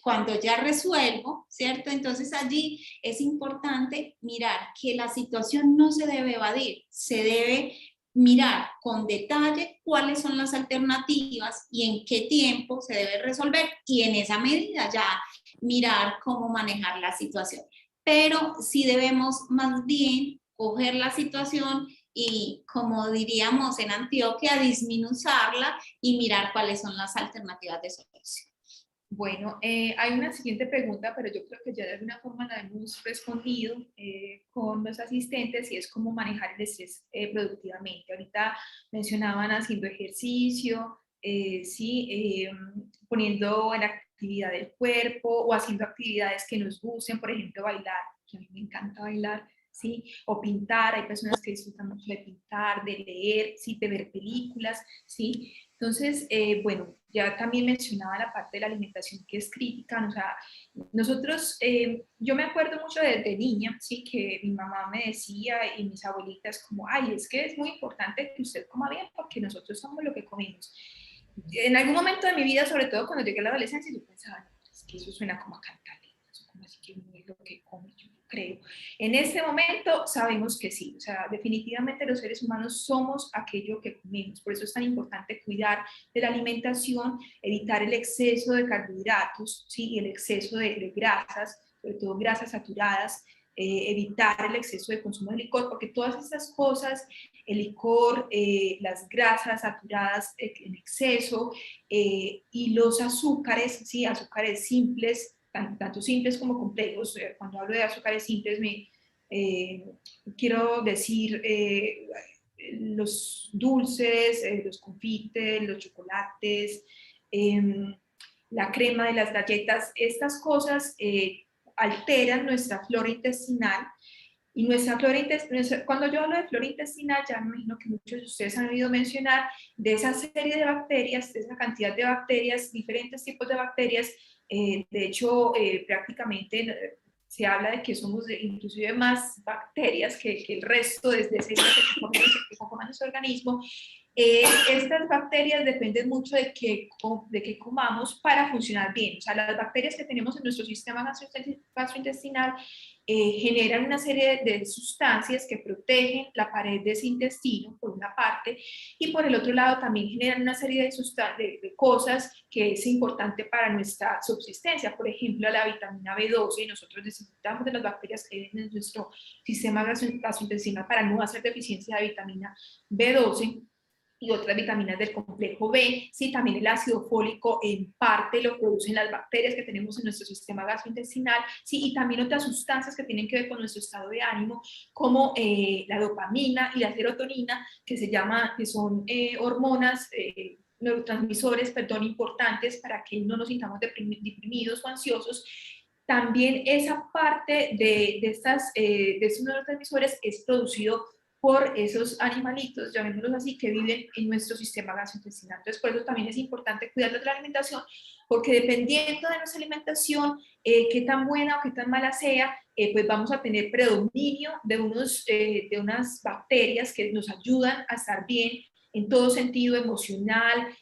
Cuando ya resuelvo, ¿cierto? Entonces allí es importante mirar que la situación no se debe evadir, se debe mirar con detalle cuáles son las alternativas y en qué tiempo se debe resolver, y en esa medida ya mirar cómo manejar la situación. Pero sí debemos más bien coger la situación y, como diríamos en Antioquia, disminuzarla y mirar cuáles son las alternativas de solución. Bueno, hay una siguiente pregunta, pero yo creo que ya de alguna forma la hemos respondido con los asistentes, y es cómo manejar el estrés productivamente. Ahorita mencionaban haciendo ejercicio, sí, poniendo en actividad el cuerpo o haciendo actividades que nos gusten, por ejemplo, bailar, que a mí me encanta bailar, ¿sí? O pintar, hay personas que disfrutan mucho de pintar, de leer, ¿sí? De ver películas, ¿sí? Entonces, bueno, ya también mencionaba la parte de la alimentación, que es crítica. O sea, nosotros, yo me acuerdo mucho desde niña, sí, que mi mamá me decía y mis abuelitas como, ay, es que es muy importante que usted coma bien porque nosotros somos lo que comemos. En algún momento de mi vida, sobre todo cuando llegué a la adolescencia, yo pensaba, no, es que eso suena como a cantaleta, eso como así que no es lo que como yo. creo. En este momento sabemos que sí, o sea, definitivamente los seres humanos somos aquello que comemos, por eso es tan importante cuidar de la alimentación, evitar el exceso de carbohidratos, ¿sí? Y el exceso de grasas, sobre todo grasas saturadas, evitar el exceso de consumo de licor, porque todas estas cosas, el licor, las grasas saturadas en exceso y los azúcares, ¿sí? Azúcares simples, tanto simples como complejos. Cuando hablo de azúcares simples quiero decir los dulces, los confites, los chocolates, la crema de las galletas, estas cosas alteran nuestra flora intestinal. Y nuestra flora intestinal, cuando yo hablo de flora intestinal, ya me imagino que muchos de ustedes han oído mencionar de esa serie de bacterias, de esa cantidad de bacterias, diferentes tipos de bacterias. De hecho, prácticamente se habla de que somos inclusive más bacterias que el resto de células que conforman nuestro organismo. Estas bacterias dependen mucho de que comamos para funcionar bien. O sea, las bacterias que tenemos en nuestro sistema gastrointestinal generan una serie de sustancias que protegen la pared de ese intestino, por una parte, y por el otro lado también generan una serie de cosas que es importante para nuestra subsistencia. Por ejemplo, la vitamina B12, y nosotros necesitamos de las bacterias que viven en nuestro sistema gastrointestinal para no hacer deficiencia de vitamina B12 y otras vitaminas del complejo B, sí, también el ácido fólico en parte lo producen las bacterias que tenemos en nuestro sistema gastrointestinal, sí, y también otras sustancias que tienen que ver con nuestro estado de ánimo, como la dopamina y la serotonina, que son hormonas, neurotransmisores, perdón, importantes para que no nos sintamos deprimidos o ansiosos. También esa parte de estos neurotransmisores es producido por esos animalitos, llamémoslos así, que viven en nuestro sistema gastrointestinal. Entonces, por eso también es importante cuidar de la alimentación, porque dependiendo de nuestra alimentación, qué tan buena o qué tan mala sea, pues vamos a tener predominio de unas bacterias que nos ayudan a estar bien en todo sentido, emocional,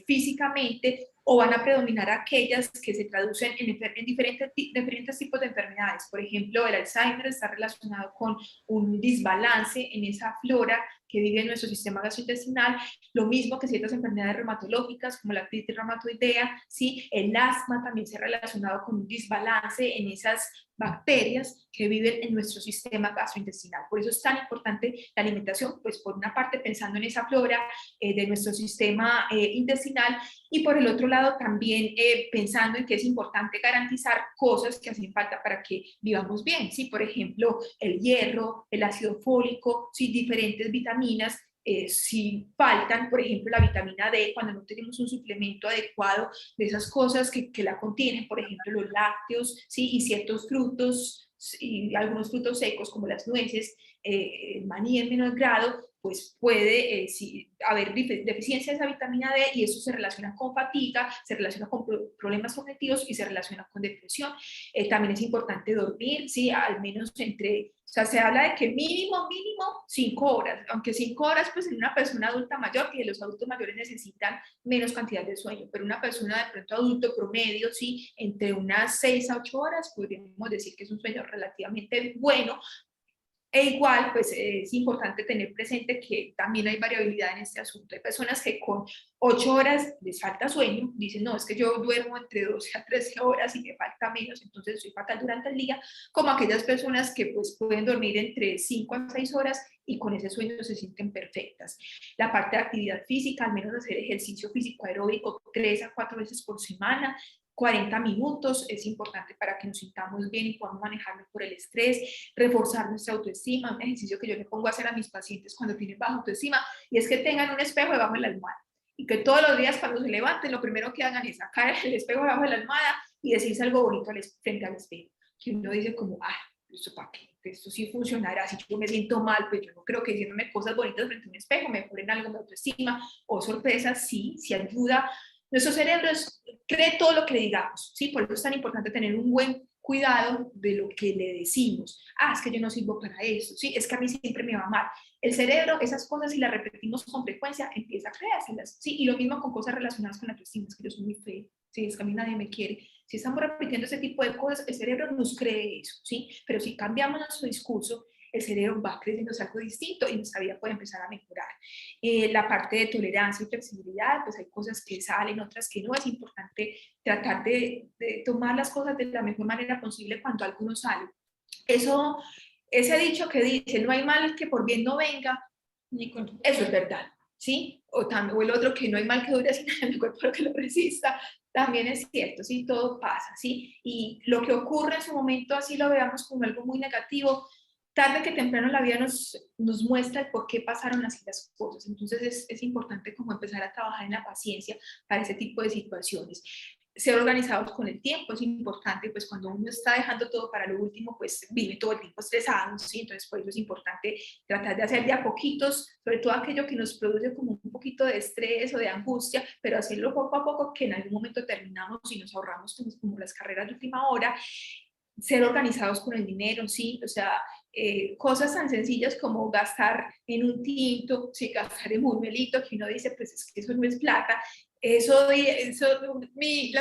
físicamente, o van a predominar aquellas que se traducen en diferentes tipos de enfermedades. Por ejemplo, el Alzheimer está relacionado con un desbalance en esa flora que vive en nuestro sistema gastrointestinal, lo mismo que ciertas enfermedades reumatológicas como la artritis reumatoidea, ¿sí? El asma también se ha relacionado con un desbalance en esas bacterias que viven en nuestro sistema gastrointestinal. Por eso es tan importante la alimentación, pues por una parte pensando en esa flora de nuestro sistema intestinal, y por el otro lado también pensando en que es importante garantizar cosas que hacen falta para que vivamos bien, ¿sí? Por ejemplo, el hierro, el ácido fólico, ¿sí? Diferentes vitaminas. Si faltan, por ejemplo, la vitamina D, cuando no tenemos un suplemento adecuado de esas cosas que la contienen, por ejemplo, los lácteos, ¿sí? Y ciertos frutos, y algunos frutos secos como las nueces, el maní en menor grado, pues puede haber deficiencia de esa vitamina D, y eso se relaciona con fatiga, se relaciona con problemas cognitivos y se relaciona con depresión. También es importante dormir, ¿sí? Al menos o sea, se habla de que mínimo 5 horas, aunque 5 horas pues en una persona adulta mayor, que los adultos mayores necesitan menos cantidad de sueño, pero una persona de pronto adulto promedio, sí, entre unas 6 a 8 horas, podríamos decir que es un sueño relativamente bueno. E igual, pues es importante tener presente que también hay variabilidad en este asunto. Hay personas que con 8 horas les falta sueño, dicen, no, es que yo duermo entre 12 a 13 horas y me falta menos, entonces soy fatal durante el día, como aquellas personas que pues pueden dormir entre 5 a 6 horas y con ese sueño se sienten perfectas. La parte de actividad física, al menos hacer ejercicio físico aeróbico 3 a 4 veces por semana, 40 minutos, es importante para que nos sintamos bien y podamos manejar mejor el estrés, reforzar nuestra autoestima. Un ejercicio que yo le pongo a hacer a mis pacientes cuando tienen baja autoestima, y es que tengan un espejo debajo de la almohada, y que todos los días cuando se levanten, lo primero que hagan es sacar el espejo debajo de la almohada y decirse algo bonito frente al espejo, que uno dice como, ¿esto para qué? Esto sí funcionará, si yo me siento mal, pues yo no creo que diciéndome cosas bonitas frente a un espejo me ponen algo de autoestima o sorpresa. Sí ayuda. Nuestro cerebro cree todo lo que le digamos, ¿sí? Por eso es tan importante tener un buen cuidado de lo que le decimos. Es que yo no sirvo para eso, ¿sí? Es que a mí siempre me va mal. El cerebro, esas cosas, si las repetimos con frecuencia, empieza a creárselas, ¿sí? Y lo mismo con cosas relacionadas con la autoestima, es que yo soy muy fea, ¿sí? Es que a mí nadie me quiere, Si estamos repitiendo ese tipo de cosas, el cerebro nos cree eso, ¿sí? Pero si cambiamos nuestro discurso, el cerebro va creciendo algo distinto y nuestra vida puede empezar a mejorar. La parte de tolerancia y flexibilidad, pues hay cosas que salen, otras que no. Es importante tratar de tomar las cosas de la mejor manera posible cuando algo no sale. Eso, ese dicho que dice, no hay mal que por bien no venga, eso es verdad, ¿sí? O el otro, que no hay mal que dure sin el cuerpo que lo resista, también es cierto, ¿sí? Todo pasa, ¿sí? Y lo que ocurre en su momento, así lo veamos como algo muy negativo, tarde que temprano la vida nos muestra el por qué pasaron así las cosas. Entonces es importante como empezar a trabajar en la paciencia para ese tipo de situaciones. Ser organizados con el tiempo es importante, pues cuando uno está dejando todo para lo último, pues vive todo el tiempo estresado, ¿sí? Entonces por eso es importante tratar de hacer de a poquitos, sobre todo aquello que nos produce como un poquito de estrés o de angustia, pero hacerlo poco a poco, que en algún momento terminamos y nos ahorramos como las carreras de última hora. Ser organizados con el dinero, ¿sí? O sea, cosas tan sencillas como gastar en un tinto, ¿sí? Gastar en un melito, que uno dice, pues es que eso no es plata. La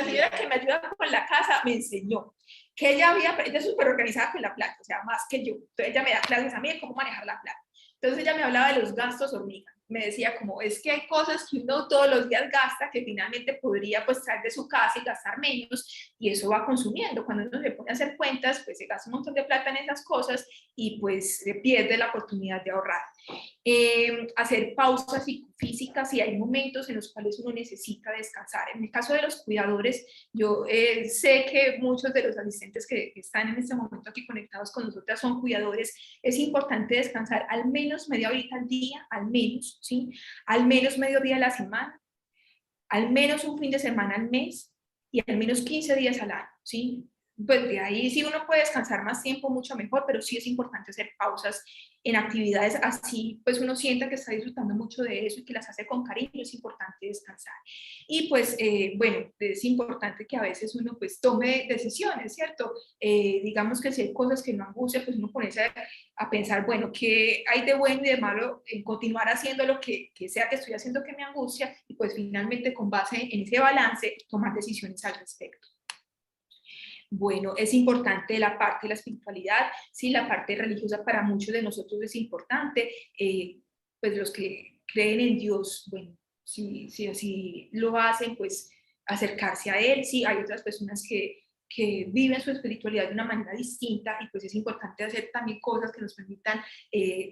señora que me ayuda con la casa me enseñó que ella es súper organizada con la plata, o sea, más que yo. Entonces ella me da clases a mí de cómo manejar la plata. Entonces ella me hablaba de los gastos hormiga. Me decía como, es que hay cosas que uno todos los días gasta que finalmente podría pues salir de su casa y gastar menos, y eso va consumiendo. Cuando uno se pone a hacer cuentas, pues se gasta un montón de plata en esas cosas y pues se pierde la oportunidad de ahorrar. Hacer pausas físicas, y hay momentos en los cuales uno necesita descansar. En el caso de los cuidadores, yo sé que muchos de los asistentes que están en este momento aquí conectados con nosotras son cuidadores. Es importante descansar al menos media horita al día, al menos, ¿sí? Al menos medio día a la semana, al menos un fin de semana al mes y al menos 15 días al año, ¿sí? Pues de ahí sí uno puede descansar más tiempo, mucho mejor, pero sí es importante hacer pausas en actividades así, pues uno sienta que está disfrutando mucho de eso y que las hace con cariño. Es importante descansar. Y pues, bueno, es importante que a veces uno pues tome decisiones, ¿cierto? Digamos que si hay cosas que no angustian, pues uno ponerse a pensar, bueno, ¿qué hay de bueno y de malo en continuar haciendo lo que sea que estoy haciendo que me angustia? Y pues finalmente, con base en ese balance, tomar decisiones al respecto. Bueno, es importante la parte de la espiritualidad, sí, la parte religiosa para muchos de nosotros es importante, pues los que creen en Dios, bueno, si así lo hacen, pues acercarse a Él. Sí, hay otras personas que viven su espiritualidad de una manera distinta, y pues es importante hacer también cosas que nos permitan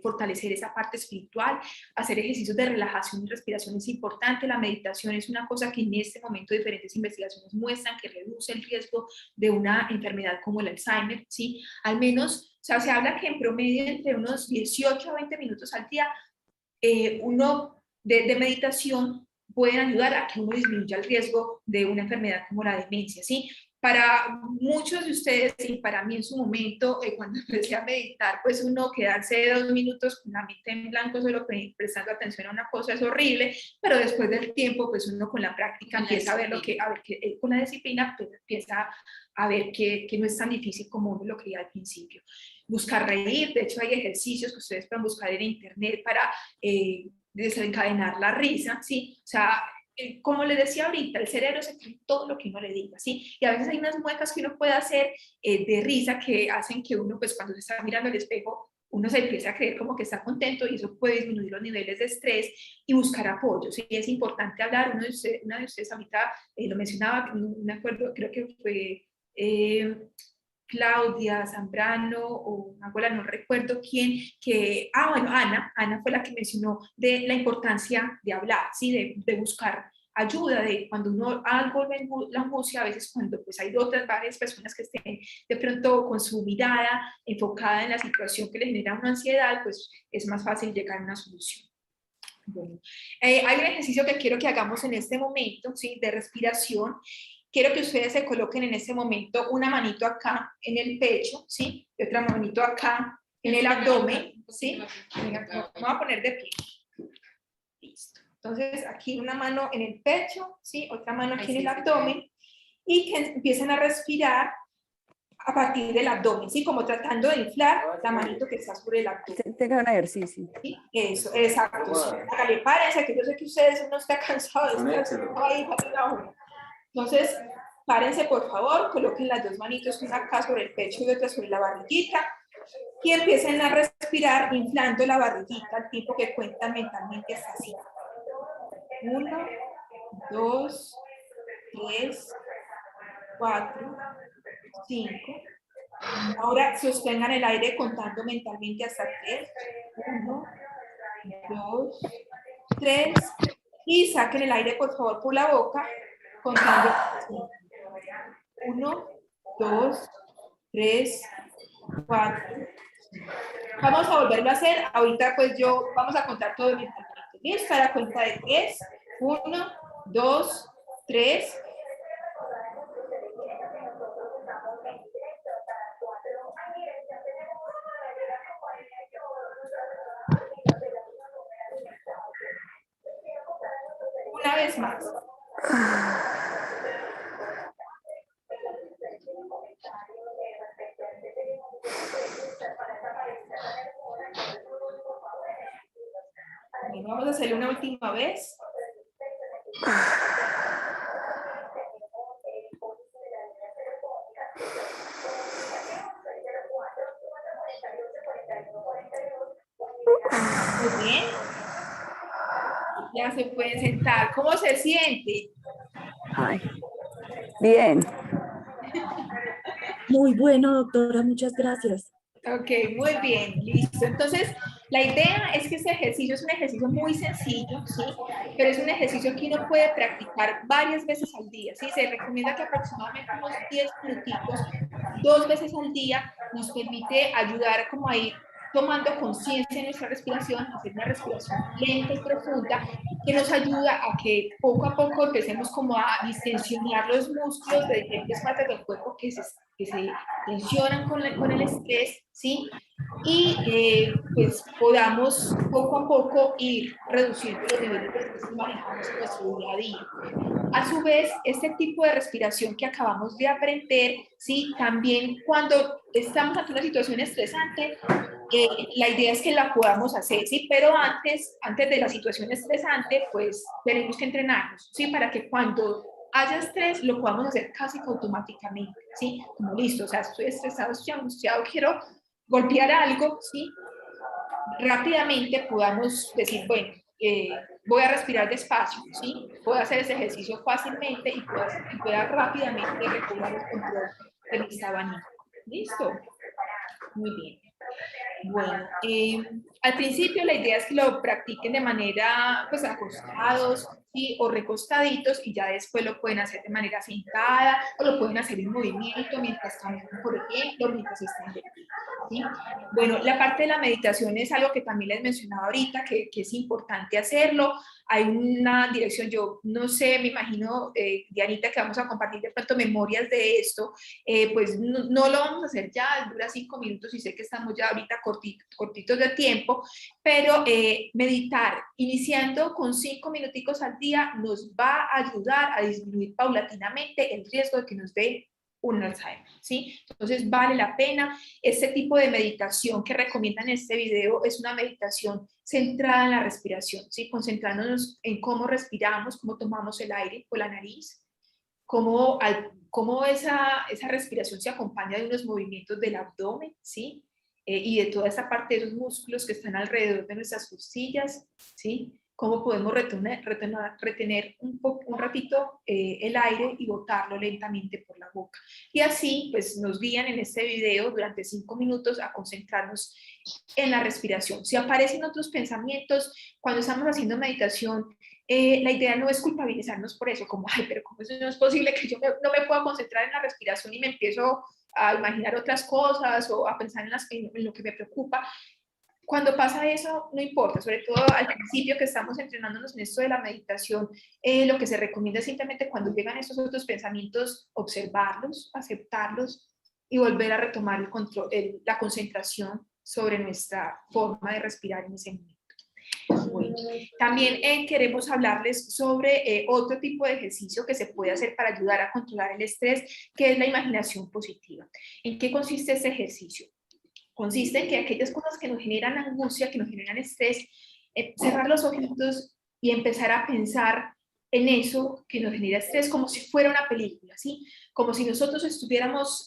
fortalecer esa parte espiritual. Hacer ejercicios de relajación y respiración es importante. La meditación es una cosa que en este momento diferentes investigaciones muestran que reduce el riesgo de una enfermedad como el Alzheimer, ¿sí? Al menos, o sea, se habla que en promedio entre unos 18 a 20 minutos al día uno de meditación pueden ayudar a que uno disminuya el riesgo de una enfermedad como la demencia, ¿sí? Para muchos de ustedes y para mí en su momento, cuando empecé a meditar, pues uno quedarse 2 minutos con la mente en blanco solo prestando atención a una cosa es horrible, pero después del tiempo, pues uno con la práctica empieza a ver con la disciplina, pues empieza a ver que no es tan difícil como uno lo creía al principio. Buscar reír, de hecho hay ejercicios que ustedes pueden buscar en internet para desencadenar la risa, ¿sí? O sea, como les decía ahorita, el cerebro se cree todo lo que uno le diga, ¿sí? Y a veces hay unas muecas que uno puede hacer de risa que hacen que uno, pues cuando se está mirando al espejo, uno se empieza a creer como que está contento, y eso puede disminuir los niveles de estrés. Y buscar apoyo, ¿sí? Es importante hablar. Una de ustedes ahorita lo mencionaba, no me acuerdo, creo que fue Claudia Zambrano o Magola, no recuerdo quién, bueno, Ana fue la que mencionó de la importancia de hablar, ¿sí? De buscar ayuda, de cuando uno algo la angustia, a veces cuando pues hay varias personas que estén de pronto con su mirada enfocada en la situación que le genera una ansiedad, pues es más fácil llegar a una solución. Bueno, hay un ejercicio que quiero que hagamos en este momento, ¿sí? De respiración. Quiero que ustedes se coloquen en este momento una manito acá en el pecho, ¿sí? Y otra manito acá en el abdomen, ¿sí? Venga, vamos a poner de pie. Listo. Entonces, aquí una mano en el pecho, ¿sí? Otra mano aquí en el abdomen, y que empiecen a respirar a partir del abdomen, ¿sí? Como tratando de inflar la manito que está sobre el abdomen. Tenga un ejercicio. ¿Sí? Eso, exacto. Hágale, párense, que yo sé que ustedes no están cansados. Entonces, Párense, por favor, coloquen las dos manitos, una acá sobre el pecho y otra sobre la barriguita, y empiecen a respirar inflando la barriguita al tiempo que cuentan mentalmente hasta 5. 1, 2, 3, 4, 5. Ahora sostengan el aire contando mentalmente hasta 3. 1, 2, 3. Y saquen el aire, por favor, por la boca, contando hasta 5. 1, 2, 3, 4. Vamos a volverlo a hacer. Ahorita pues vamos a contar todo mentalmente. ¿Listo? A la cuenta de 3. 1, 2, 3. Una vez más. Bueno, vamos a hacerlo una última vez. Muy bien. Ya se pueden sentar. ¿Cómo se siente? Ay, bien. Muy bueno, doctora, muchas gracias. Ok, muy bien, listo. Entonces, la idea es que este ejercicio es un ejercicio muy sencillo, ¿sí? Pero es un ejercicio que uno puede practicar varias veces al día, ¿sí? Se recomienda que aproximadamente unos 10 minutitos, 2 veces al día, nos permite ayudar como a ir tomando conciencia de nuestra respiración, hacer una respiración lenta y profunda, que nos ayuda a que poco a poco empecemos como a distensionar los músculos de diferentes partes del cuerpo que se tensionan con el estrés, ¿sí? Y pues podamos poco a poco ir reduciendo los niveles de estrés que manejamos en nuestro día a día. A su vez, este tipo de respiración que acabamos de aprender, ¿sí? También cuando estamos ante una situación estresante, la idea es que la podamos hacer, ¿sí? Pero antes de la situación estresante, pues tenemos que entrenarnos, ¿sí? Para que cuando haya estrés, lo podamos hacer casi que automáticamente, ¿sí? Como listo, o sea, estoy estresado, estoy angustiado, quiero golpear algo, ¿sí? Rápidamente podamos decir, bueno, voy a respirar despacio, ¿sí? Puedo hacer ese ejercicio fácilmente y pueda rápidamente recobrar el control de mi estado anímico. ¿Listo? Muy bien. Bueno, al principio la idea es que lo practiquen de manera, pues, acostados, ¿sí? O recostaditos, y ya después lo pueden hacer de manera sentada, o lo pueden hacer en movimiento mientras caminan, por ejemplo, mientras están de pie, ¿sí? Bueno, la parte de la meditación es algo que también les mencionaba ahorita, que es importante hacerlo. Hay una dirección, yo no sé, me imagino, Dianita, que vamos a compartir de pronto memorias de esto, pues no lo vamos a hacer ya, dura 5 minutos y sé que estamos ya ahorita cortitos de tiempo, pero meditar iniciando con 5 minuticos al día nos va a ayudar a disminuir paulatinamente el riesgo de que nos dé un Alzheimer, ¿sí? Entonces vale la pena. Este tipo de meditación que recomiendan en este video es una meditación centrada en la respiración, ¿sí? Concentrándonos en cómo respiramos, cómo tomamos el aire por la nariz, cómo esa respiración se acompaña de unos movimientos del abdomen, ¿sí? Y de toda esa parte de los músculos que están alrededor de nuestras costillas, ¿sí? Cómo podemos retener un ratito el aire y botarlo lentamente por la boca. Y así, pues, nos guían en este video durante 5 minutos a concentrarnos en la respiración. Si aparecen otros pensamientos, cuando estamos haciendo meditación, la idea no es culpabilizarnos por eso, como, ay, pero ¿cómo eso no es posible que yo no me pueda concentrar en la respiración y me empiezo a imaginar otras cosas o a pensar en lo que me preocupa? Cuando pasa eso, no importa, sobre todo al principio que estamos entrenándonos en esto de la meditación, lo que se recomienda es simplemente cuando llegan esos otros pensamientos, observarlos, aceptarlos y volver a retomar el control, la concentración sobre nuestra forma de respirar en ese momento. Bueno, también queremos hablarles sobre otro tipo de ejercicio que se puede hacer para ayudar a controlar el estrés, que es la imaginación positiva. ¿En qué consiste este ejercicio? Consiste en que aquellas cosas que nos generan angustia, que nos generan estrés, cerrar los ojitos y empezar a pensar en eso que nos genera estrés como si fuera una película, ¿sí? Como si nosotros estuviéramos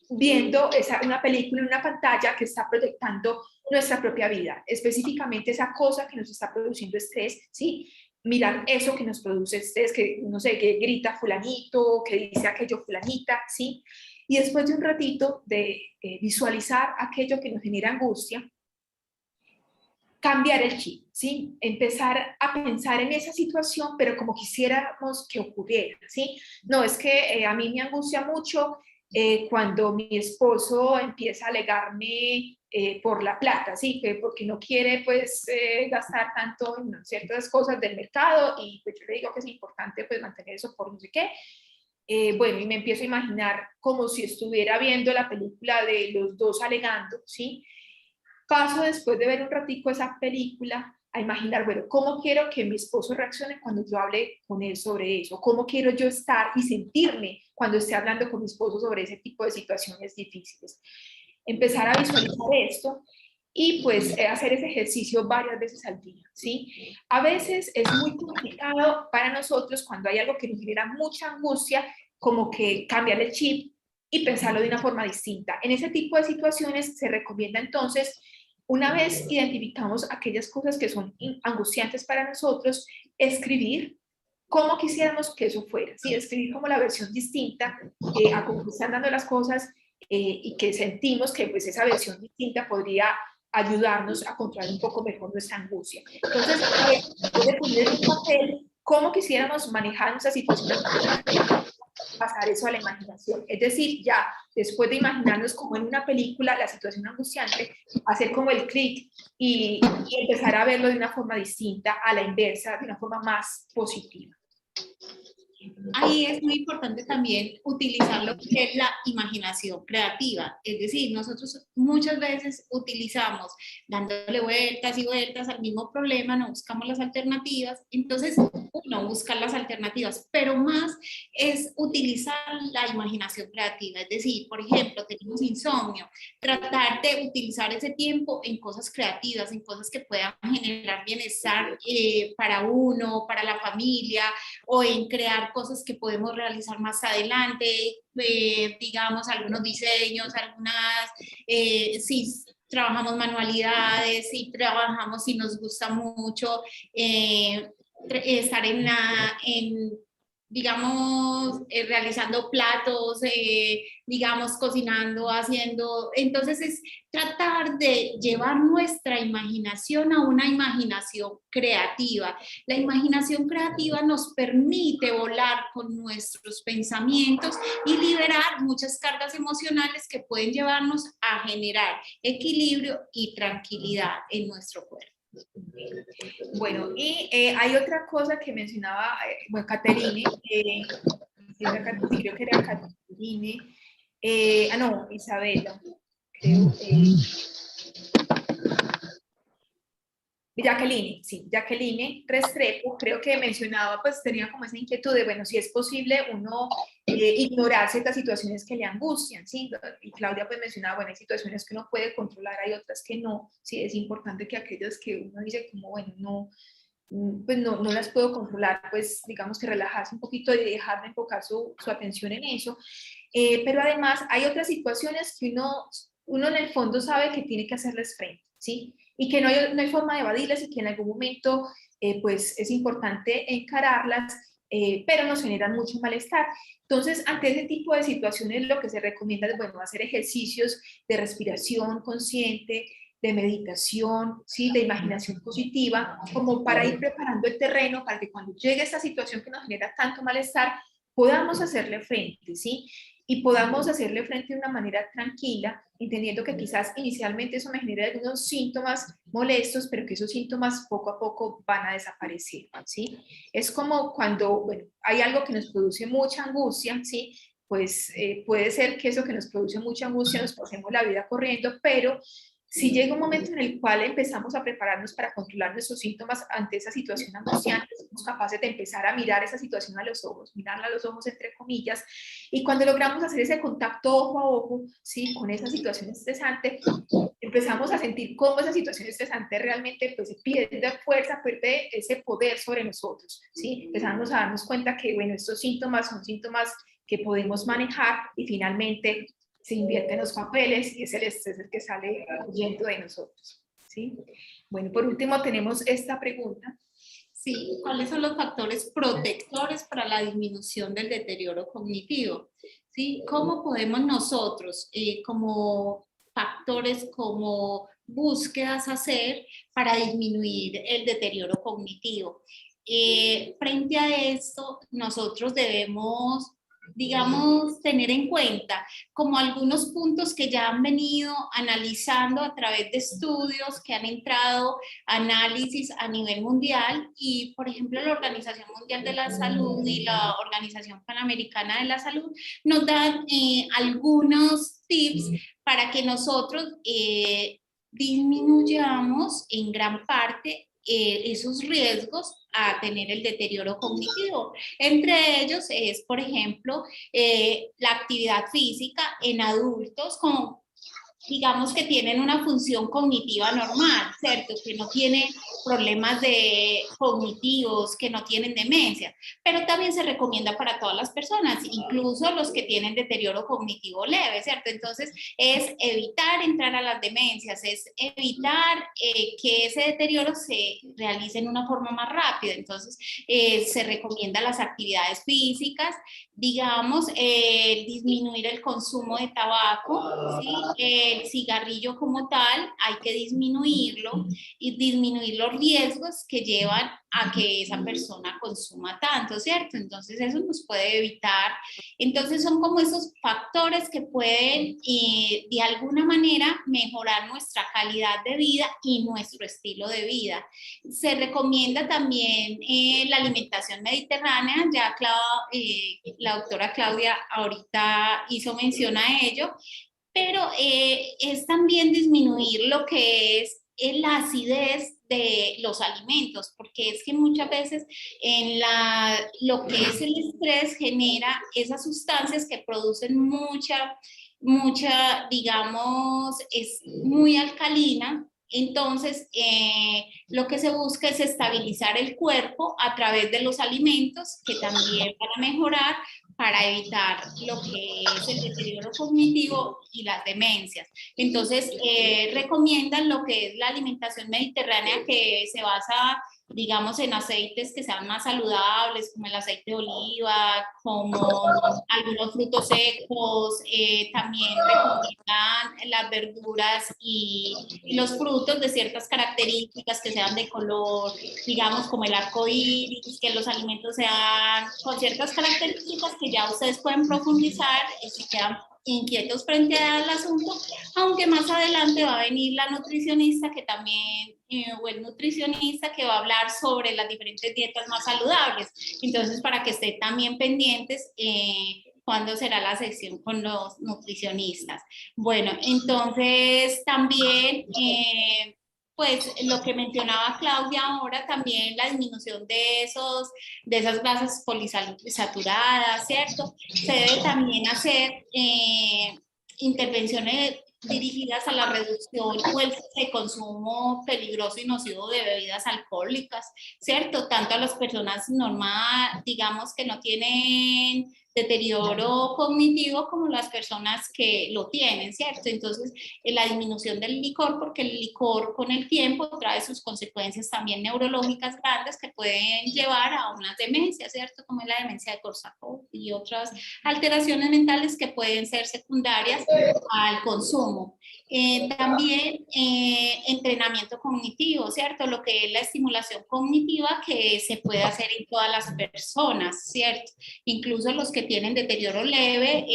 viendo una película en una pantalla que está proyectando nuestra propia vida, específicamente esa cosa que nos está produciendo estrés, ¿sí? Mirar eso que nos produce estrés, que no sé, que grita fulanito, que dice aquello fulanita, ¿sí? Y después de un ratito de visualizar aquello que nos genera angustia, cambiar el chip, ¿sí? Empezar a pensar en esa situación, pero como quisiéramos que ocurriera, ¿sí? No, es que a mí me angustia mucho cuando mi esposo empieza a alegarme por la plata, ¿sí? Que porque no quiere, pues, gastar tanto en ciertas cosas del mercado y pues yo le digo que es importante, pues, mantener eso por no sé qué. Bueno, y me empiezo a imaginar como si estuviera viendo la película de los dos alegando, ¿sí? Paso después de ver un ratico esa película a imaginar, bueno, ¿cómo quiero que mi esposo reaccione cuando yo hable con él sobre eso? ¿Cómo quiero yo estar y sentirme cuando esté hablando con mi esposo sobre ese tipo de situaciones difíciles? Empezar a visualizar esto y pues hacer ese ejercicio varias veces al día, ¿sí? A veces es muy complicado para nosotros cuando hay algo que nos genera mucha angustia, como que cambiar el chip y pensarlo de una forma distinta. En ese tipo de situaciones se recomienda entonces, una vez identificamos aquellas cosas que son angustiantes para nosotros, escribir cómo quisiéramos que eso fuera, ¿sí? Escribir como la versión distinta a cómo están dando las cosas y que sentimos que pues esa versión distinta podría ayudarnos a controlar un poco mejor nuestra angustia. Entonces, puede poner en papel cómo quisiéramos manejar nuestra situación, pasar eso a la imaginación. Es decir, ya después de imaginarnos como en una película la situación angustiante, hacer como el clic y empezar a verlo de una forma distinta, a la inversa, de una forma más positiva. Ahí es muy importante también utilizar lo que es la imaginación creativa, es decir, nosotros muchas veces utilizamos dándole vueltas y vueltas al mismo problema, no buscamos las alternativas, entonces uno busca las alternativas, pero más es utilizar la imaginación creativa, es decir, por ejemplo, tenemos insomnio, tratar de utilizar ese tiempo en cosas creativas, en cosas que puedan generar bienestar para uno, para la familia, o en crear cosas que podemos realizar más adelante, digamos, algunos diseños, algunas, si trabajamos manualidades, si trabajamos, si nos gusta mucho estar digamos, realizando platos, digamos, cocinando, haciendo. Entonces es tratar de llevar nuestra imaginación a una imaginación creativa. La imaginación creativa nos permite volar con nuestros pensamientos y liberar muchas cargas emocionales que pueden llevarnos a generar equilibrio y tranquilidad en nuestro cuerpo. Bueno, y hay otra cosa que mencionaba, bueno, Caterine, creo que era Caterine, no, Isabela, creo, Jacqueline, sí, Jacqueline Restrepo, creo que mencionaba, pues tenía como esa inquietud de, bueno, si es posible uno ignorar ciertas situaciones que le angustian, ¿sí? Y Claudia pues mencionaba, bueno, hay situaciones que uno puede controlar, hay otras que no, sí, es importante que aquellas que uno dice como, bueno, no, pues no las puedo controlar, pues digamos que relajarse un poquito y dejar de enfocar su atención en eso, pero además hay otras situaciones que uno en el fondo sabe que tiene que hacerles frente, ¿sí? Y que no hay forma de evadirlas y que en algún momento pues es importante encararlas, pero nos generan mucho malestar. Entonces, ante ese tipo de situaciones lo que se recomienda es, bueno, hacer ejercicios de respiración consciente, de meditación, ¿sí? De imaginación positiva, como para ir preparando el terreno para que cuando llegue esta situación que nos genera tanto malestar, podamos hacerle frente, ¿sí? Y podamos hacerle frente de una manera tranquila, entendiendo que quizás inicialmente eso me genera algunos síntomas molestos, pero que esos síntomas poco a poco van a desaparecer, ¿sí? Es como cuando, bueno, hay algo que nos produce mucha angustia, ¿sí? Pues puede ser que eso que nos produce mucha angustia nos pasemos la vida corriendo, pero si llega un momento en el cual empezamos a prepararnos para controlar nuestros síntomas ante esa situación angustiante, somos capaces de empezar a mirar esa situación a los ojos, mirarla a los ojos entre comillas, y cuando logramos hacer ese contacto ojo a ojo, ¿sí? Con esa situación estresante, empezamos a sentir cómo esa situación estresante realmente pues pierde fuerza, pierde ese poder sobre nosotros, ¿sí? Empezamos a darnos cuenta que, bueno, estos síntomas son síntomas que podemos manejar y finalmente se invierten los papeles y es el estrés el que sale huyendo de nosotros, ¿sí? Bueno, por último tenemos esta pregunta. Sí, ¿cuáles son los factores protectores para la disminución del deterioro cognitivo? ¿Sí? ¿Cómo podemos nosotros, como factores, como búsquedas hacer para disminuir el deterioro cognitivo? Frente a esto, nosotros debemos, digamos, tener en cuenta como algunos puntos que ya han venido analizando a través de estudios que han entrado, análisis a nivel mundial y, por ejemplo, la Organización Mundial de la Salud y la Organización Panamericana de la Salud nos dan algunos tips para que nosotros disminuyamos en gran parte esos riesgos a tener el deterioro cognitivo. Entre ellos es, por ejemplo, la actividad física en adultos con, digamos, que tienen una función cognitiva normal, ¿cierto? Que no tienen problemas cognitivos, que no tienen demencia, pero también se recomienda para todas las personas, incluso los que tienen deterioro cognitivo leve, ¿cierto? Entonces, es evitar entrar a las demencias, es evitar que ese deterioro se realice en una forma más rápida. Entonces, se recomienda las actividades físicas, digamos, disminuir el consumo de tabaco, ¿sí? El cigarrillo como tal hay que disminuirlo y disminuir los riesgos que llevan a que esa persona consuma tanto, ¿cierto? Entonces eso nos puede evitar. Entonces son como esos factores que pueden de alguna manera mejorar nuestra calidad de vida y nuestro estilo de vida. Se recomienda también la alimentación mediterránea, ya la doctora Claudia ahorita hizo mención a ello, pero es también disminuir lo que es la acidez de los alimentos, porque es que muchas veces lo que es el estrés genera esas sustancias que producen mucha, digamos, es muy alcalina. Entonces, lo que se busca es estabilizar el cuerpo a través de los alimentos, que también van a mejorar para evitar lo que es el deterioro cognitivo y las demencias. Entonces, recomiendan lo que es la alimentación mediterránea, que se basa, digamos, en aceites que sean más saludables, como el aceite de oliva, como algunos frutos secos, también recomiendan las verduras y los frutos de ciertas características que sean de color, digamos, como el arco iris, que los alimentos sean con ciertas características que ya ustedes pueden profundizar si quedan inquietos frente al asunto, aunque más adelante va a venir la nutricionista que también, o el nutricionista que va a hablar sobre las diferentes dietas más saludables. Entonces, para que estén también pendientes cuándo será la sección con los nutricionistas. Bueno, entonces también pues lo que mencionaba Claudia ahora, también la disminución de esas grasas polisaturadas, ¿cierto? Se debe también hacer intervenciones dirigidas a la reducción o el consumo peligroso y nocivo de bebidas alcohólicas, ¿cierto? Tanto a las personas normales, digamos, que no tienen deterioro cognitivo, como las personas que lo tienen, ¿cierto? Entonces, la disminución del licor, porque el licor con el tiempo trae sus consecuencias también neurológicas grandes que pueden llevar a una demencia, ¿cierto? Como es la demencia de Korsakoff y otras alteraciones mentales que pueden ser secundarias al consumo. También entrenamiento cognitivo, ¿cierto? Lo que es la estimulación cognitiva que se puede hacer en todas las personas, ¿cierto? Incluso los que tienen deterioro leve,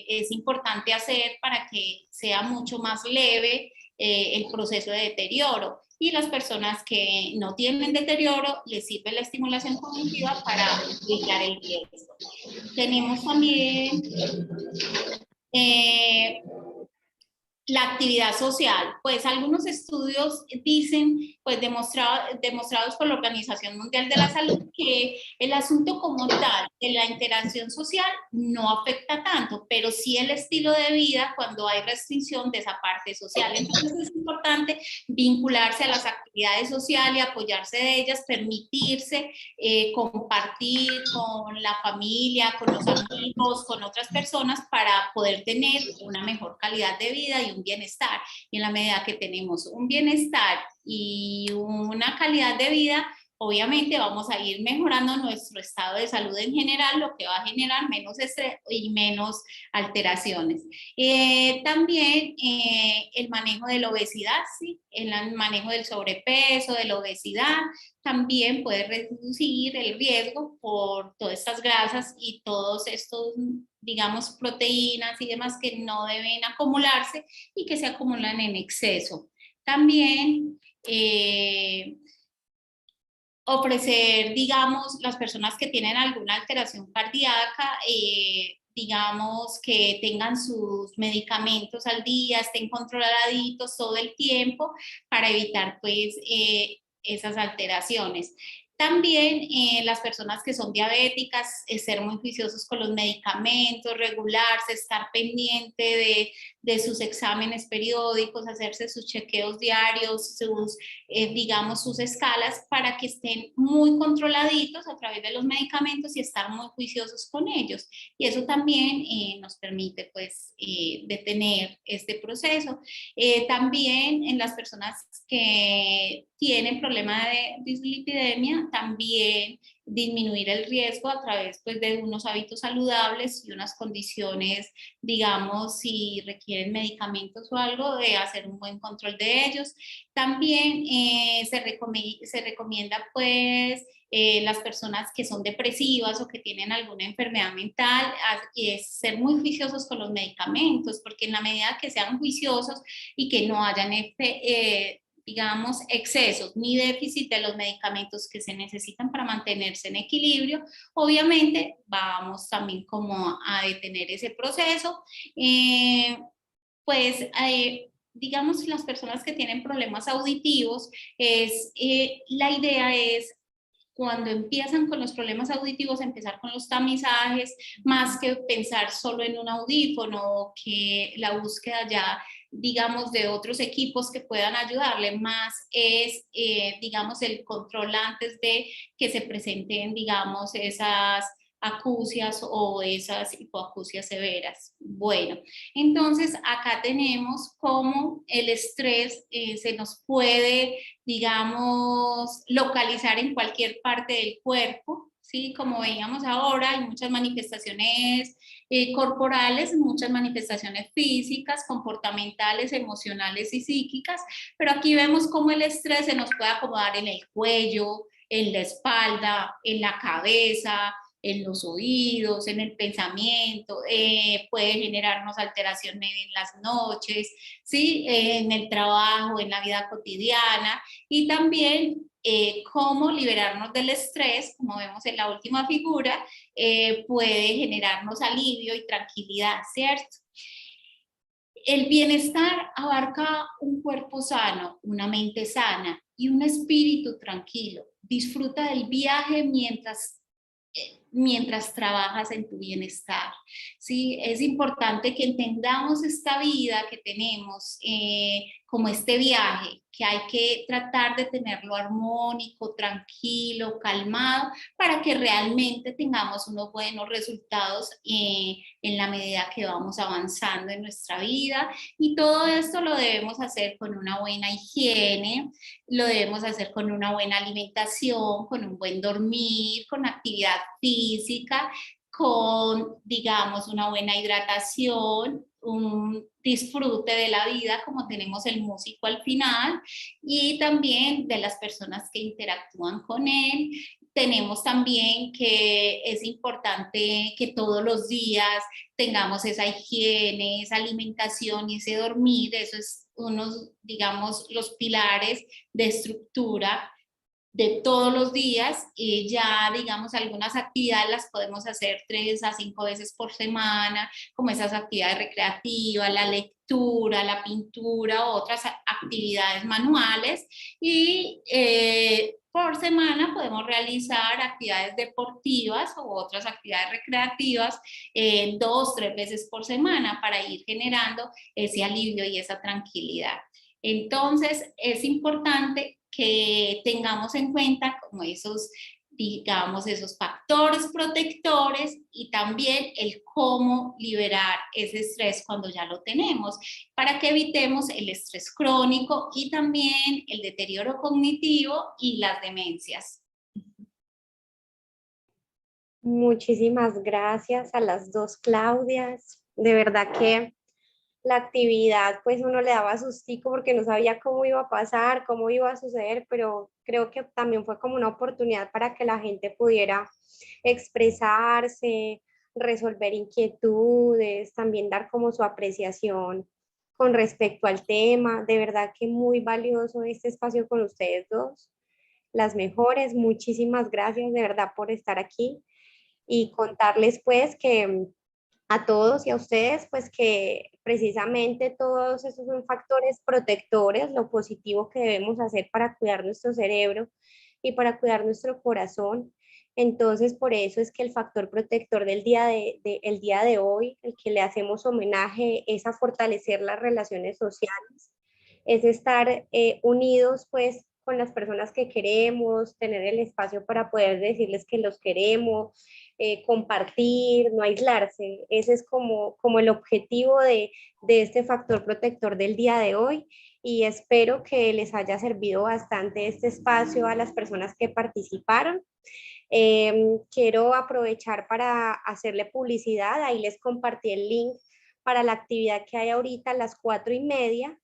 es importante hacer para que sea mucho más leve el proceso de deterioro. Y las personas que no tienen deterioro, les sirve la estimulación cognitiva para evitar el riesgo. Tenemos también la actividad social, pues algunos estudios dicen, pues demostrados por la Organización Mundial de la Salud, que el asunto como tal de la interacción social no afecta tanto, pero sí el estilo de vida cuando hay restricción de esa parte social. Entonces es importante vincularse a las actividades sociales, apoyarse de ellas, permitirse compartir con la familia, con los amigos, con otras personas para poder tener una mejor calidad de vida y un bienestar. Y en la medida que tenemos un bienestar y una calidad de vida, obviamente vamos a ir mejorando nuestro estado de salud en general, lo que va a generar menos estrés y menos alteraciones. También el manejo de la obesidad, ¿sí? El manejo del sobrepeso, de la obesidad, también puede reducir el riesgo por todas estas grasas y todos estos, digamos, proteínas y demás que no deben acumularse y que se acumulan en exceso. También ofrecer, digamos, las personas que tienen alguna alteración cardíaca, digamos, que tengan sus medicamentos al día, estén controladitos todo el tiempo para evitar, pues, esas alteraciones. También las personas que son diabéticas, ser muy juiciosos con los medicamentos, regularse, estar pendiente de sus exámenes periódicos, hacerse sus chequeos diarios, sus, digamos, sus escalas para que estén muy controladitos a través de los medicamentos y estar muy juiciosos con ellos. Y eso también nos permite, pues, detener este proceso. También en las personas que tienen problema de dislipidemia, también disminuir el riesgo a través, pues, de unos hábitos saludables y unas condiciones, digamos, si requieren medicamentos o algo, de hacer un buen control de ellos. También se recomienda, pues, las personas que son depresivas o que tienen alguna enfermedad mental, es ser muy juiciosos con los medicamentos, porque en la medida que sean juiciosos y que no hayan digamos, excesos ni déficit de los medicamentos que se necesitan para mantenerse en equilibrio, obviamente vamos también como a detener ese proceso. Pues digamos, las personas que tienen problemas auditivos, la idea es cuando empiezan con los problemas auditivos, empezar con los tamizajes, más que pensar solo en un audífono, que la búsqueda ya, digamos, de otros equipos que puedan ayudarle, más es, digamos, el control antes de que se presenten, digamos, esas acusias o esas hipoacusias severas. Bueno, entonces acá tenemos cómo el estrés se nos puede, digamos, localizar en cualquier parte del cuerpo, ¿sí? Como veíamos ahora, hay muchas manifestaciones corporales, muchas manifestaciones físicas, comportamentales, emocionales y psíquicas, pero aquí vemos cómo el estrés se nos puede acomodar en el cuello, en la espalda, en la cabeza, en los oídos, en el pensamiento, puede generarnos alteraciones en las noches, ¿sí? En el trabajo, en la vida cotidiana, y también cómo liberarnos del estrés, como vemos en la última figura, puede generarnos alivio y tranquilidad, ¿cierto? El bienestar abarca un cuerpo sano, una mente sana y un espíritu tranquilo. Disfruta del viaje mientras trabajas en tu bienestar, ¿sí? Es importante que entendamos esta vida que tenemos como este viaje, que hay que tratar de tenerlo armónico, tranquilo, calmado, para que realmente tengamos unos buenos resultados en la medida que vamos avanzando en nuestra vida. Y todo esto lo debemos hacer con una buena higiene, lo debemos hacer con una buena alimentación, con un buen dormir, con actividad física, con, digamos, una buena hidratación, un disfrute de la vida, como tenemos el músico al final, y también de las personas que interactúan con él. Tenemos también que es importante que todos los días tengamos esa higiene, esa alimentación y ese dormir. Eso es unos, digamos, los pilares de estructura de todos los días, ya digamos algunas actividades las podemos hacer 3 a 5 veces por semana, como esas actividades recreativas, la lectura, la pintura, otras actividades manuales, y por semana podemos realizar actividades deportivas u otras actividades recreativas 2, 3 veces por semana para ir generando ese alivio y esa tranquilidad. Entonces, es importante que tengamos en cuenta como esos, digamos, esos factores protectores y también el cómo liberar ese estrés cuando ya lo tenemos, para que evitemos el estrés crónico y también el deterioro cognitivo y las demencias. Muchísimas gracias a las dos Claudias. De verdad que la actividad, pues uno le daba sustico porque no sabía cómo iba a pasar, cómo iba a suceder, pero creo que también fue como una oportunidad para que la gente pudiera expresarse, resolver inquietudes, también dar como su apreciación con respecto al tema. De verdad que muy valioso este espacio con ustedes dos, las mejores. Muchísimas gracias de verdad por estar aquí y contarles pues que a todos y a ustedes, pues que precisamente todos esos son factores protectores, lo positivo que debemos hacer para cuidar nuestro cerebro y para cuidar nuestro corazón. Entonces, por eso es que el factor protector del el día de hoy, el que le hacemos homenaje, es a fortalecer las relaciones sociales, es estar unidos pues con las personas que queremos, tener el espacio para poder decirles que los queremos, compartir, no aislarse. Ese es como el objetivo de este factor protector del día de hoy, y espero que les haya servido bastante este espacio a las personas que participaron. Quiero aprovechar para hacerle publicidad, ahí les compartí el link para la actividad que hay ahorita a las 4:30,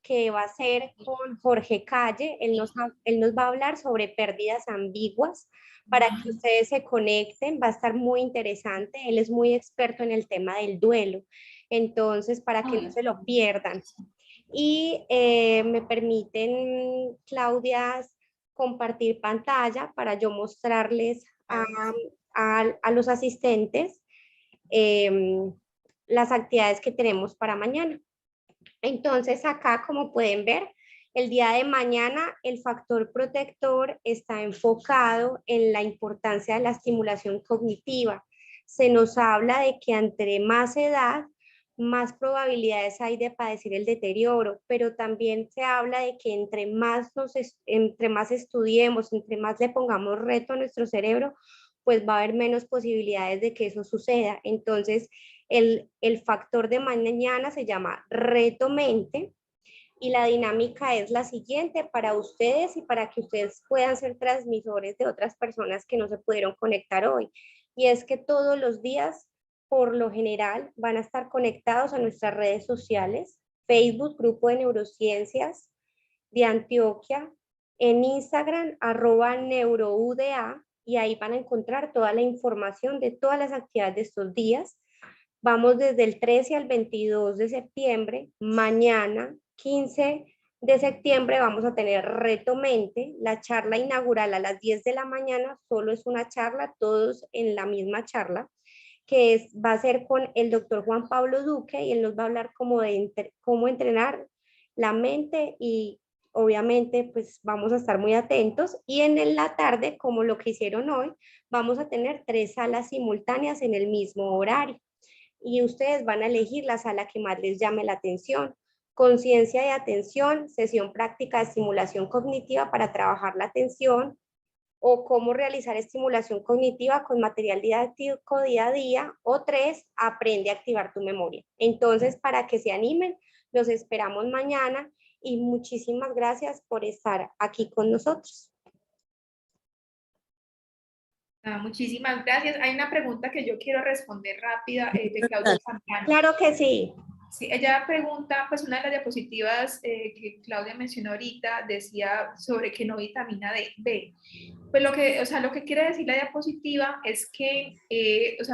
que va a ser con Jorge Calle. Él nos va a hablar sobre pérdidas ambiguas para que ustedes se conecten. Va a estar muy interesante. Él es muy experto en el tema del duelo. Entonces, para que no se lo pierdan. Y me permiten, Claudia, compartir pantalla para yo mostrarles a los asistentes las actividades que tenemos para mañana. Entonces acá, como pueden ver, el día de mañana el factor protector está enfocado en la importancia de la estimulación cognitiva. Se nos habla de que entre más edad, más probabilidades hay de padecer el deterioro, pero también se habla de que entre más estudiemos, entre más le pongamos reto a nuestro cerebro, pues va a haber menos posibilidades de que eso suceda. Entonces, el factor de mañana se llama reto mente, y la dinámica es la siguiente para ustedes y para que ustedes puedan ser transmisores de otras personas que no se pudieron conectar hoy. Y es que todos los días, por lo general, van a estar conectados a nuestras redes sociales: Facebook, Grupo de Neurociencias de Antioquia, en Instagram, @neurouda, y ahí van a encontrar toda la información de todas las actividades de estos días. Vamos desde el 13 al 22 de septiembre. Mañana, 15 de septiembre, vamos a tener Reto Mente. La charla inaugural a las 10 de la mañana, solo es una charla, todos en la misma charla, que va a ser con el doctor Juan Pablo Duque, y él nos va a hablar cómo entrenar la mente, y obviamente pues vamos a estar muy atentos. Y en la tarde, como lo que hicieron hoy, vamos a tener 3 salas simultáneas en el mismo horario, y ustedes van a elegir la sala que más les llame la atención. Conciencia y atención, sesión práctica de estimulación cognitiva para trabajar la atención, o cómo realizar estimulación cognitiva con material didáctico día a día, o 3, aprende a activar tu memoria. Entonces, para que se animen, los esperamos mañana, y muchísimas gracias por estar aquí con nosotros. Muchísimas gracias. Hay una pregunta que yo quiero responder rápida de Claudia Zambrano. Claro que sí. Sí, ella pregunta, pues una de las diapositivas que Claudia mencionó ahorita decía sobre que no vitamina B. Pues lo que quiere decir la diapositiva es que,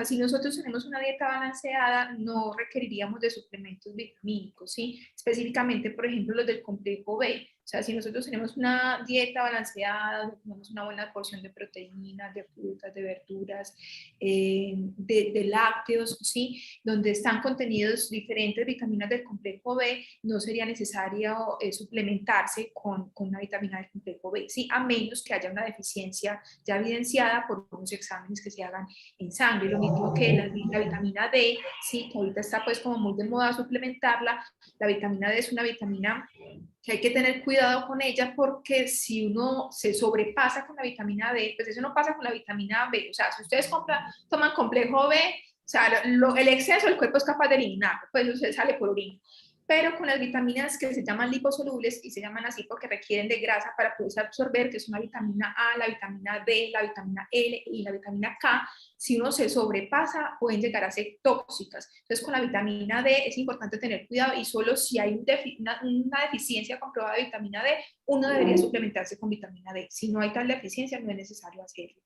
si nosotros tenemos una dieta balanceada, no requeriríamos de suplementos vitamínicos, ¿sí? Específicamente, por ejemplo, los del complejo B. O sea, si nosotros tenemos una dieta balanceada, donde tenemos una buena porción de proteínas, de frutas, de verduras, de lácteos, ¿sí? Donde están contenidos diferentes vitaminas del complejo B, no sería necesario suplementarse con una vitamina del complejo B, ¿sí? A menos que haya una deficiencia ya evidenciada por unos exámenes que se hagan en sangre. Lo mismo que la vitamina D, ¿sí? Que ahorita está pues como muy de moda suplementarla. La vitamina D es una vitamina que hay que tener cuidado con ella, porque si uno se sobrepasa con la vitamina D, pues eso no pasa con la vitamina B. O sea, si ustedes toman complejo B, o sea, el exceso el cuerpo es capaz de eliminarlo, pues eso se sale por orina. Pero con las vitaminas que se llaman liposolubles, y se llaman así porque requieren de grasa para poderse absorber, que son la vitamina A, la vitamina D, la vitamina L y la vitamina K, si uno se sobrepasa pueden llegar a ser tóxicas. Entonces con la vitamina D es importante tener cuidado, y solo si hay una deficiencia comprobada de vitamina D, uno debería suplementarse con vitamina D. Si no hay tal deficiencia, no es necesario hacerlo.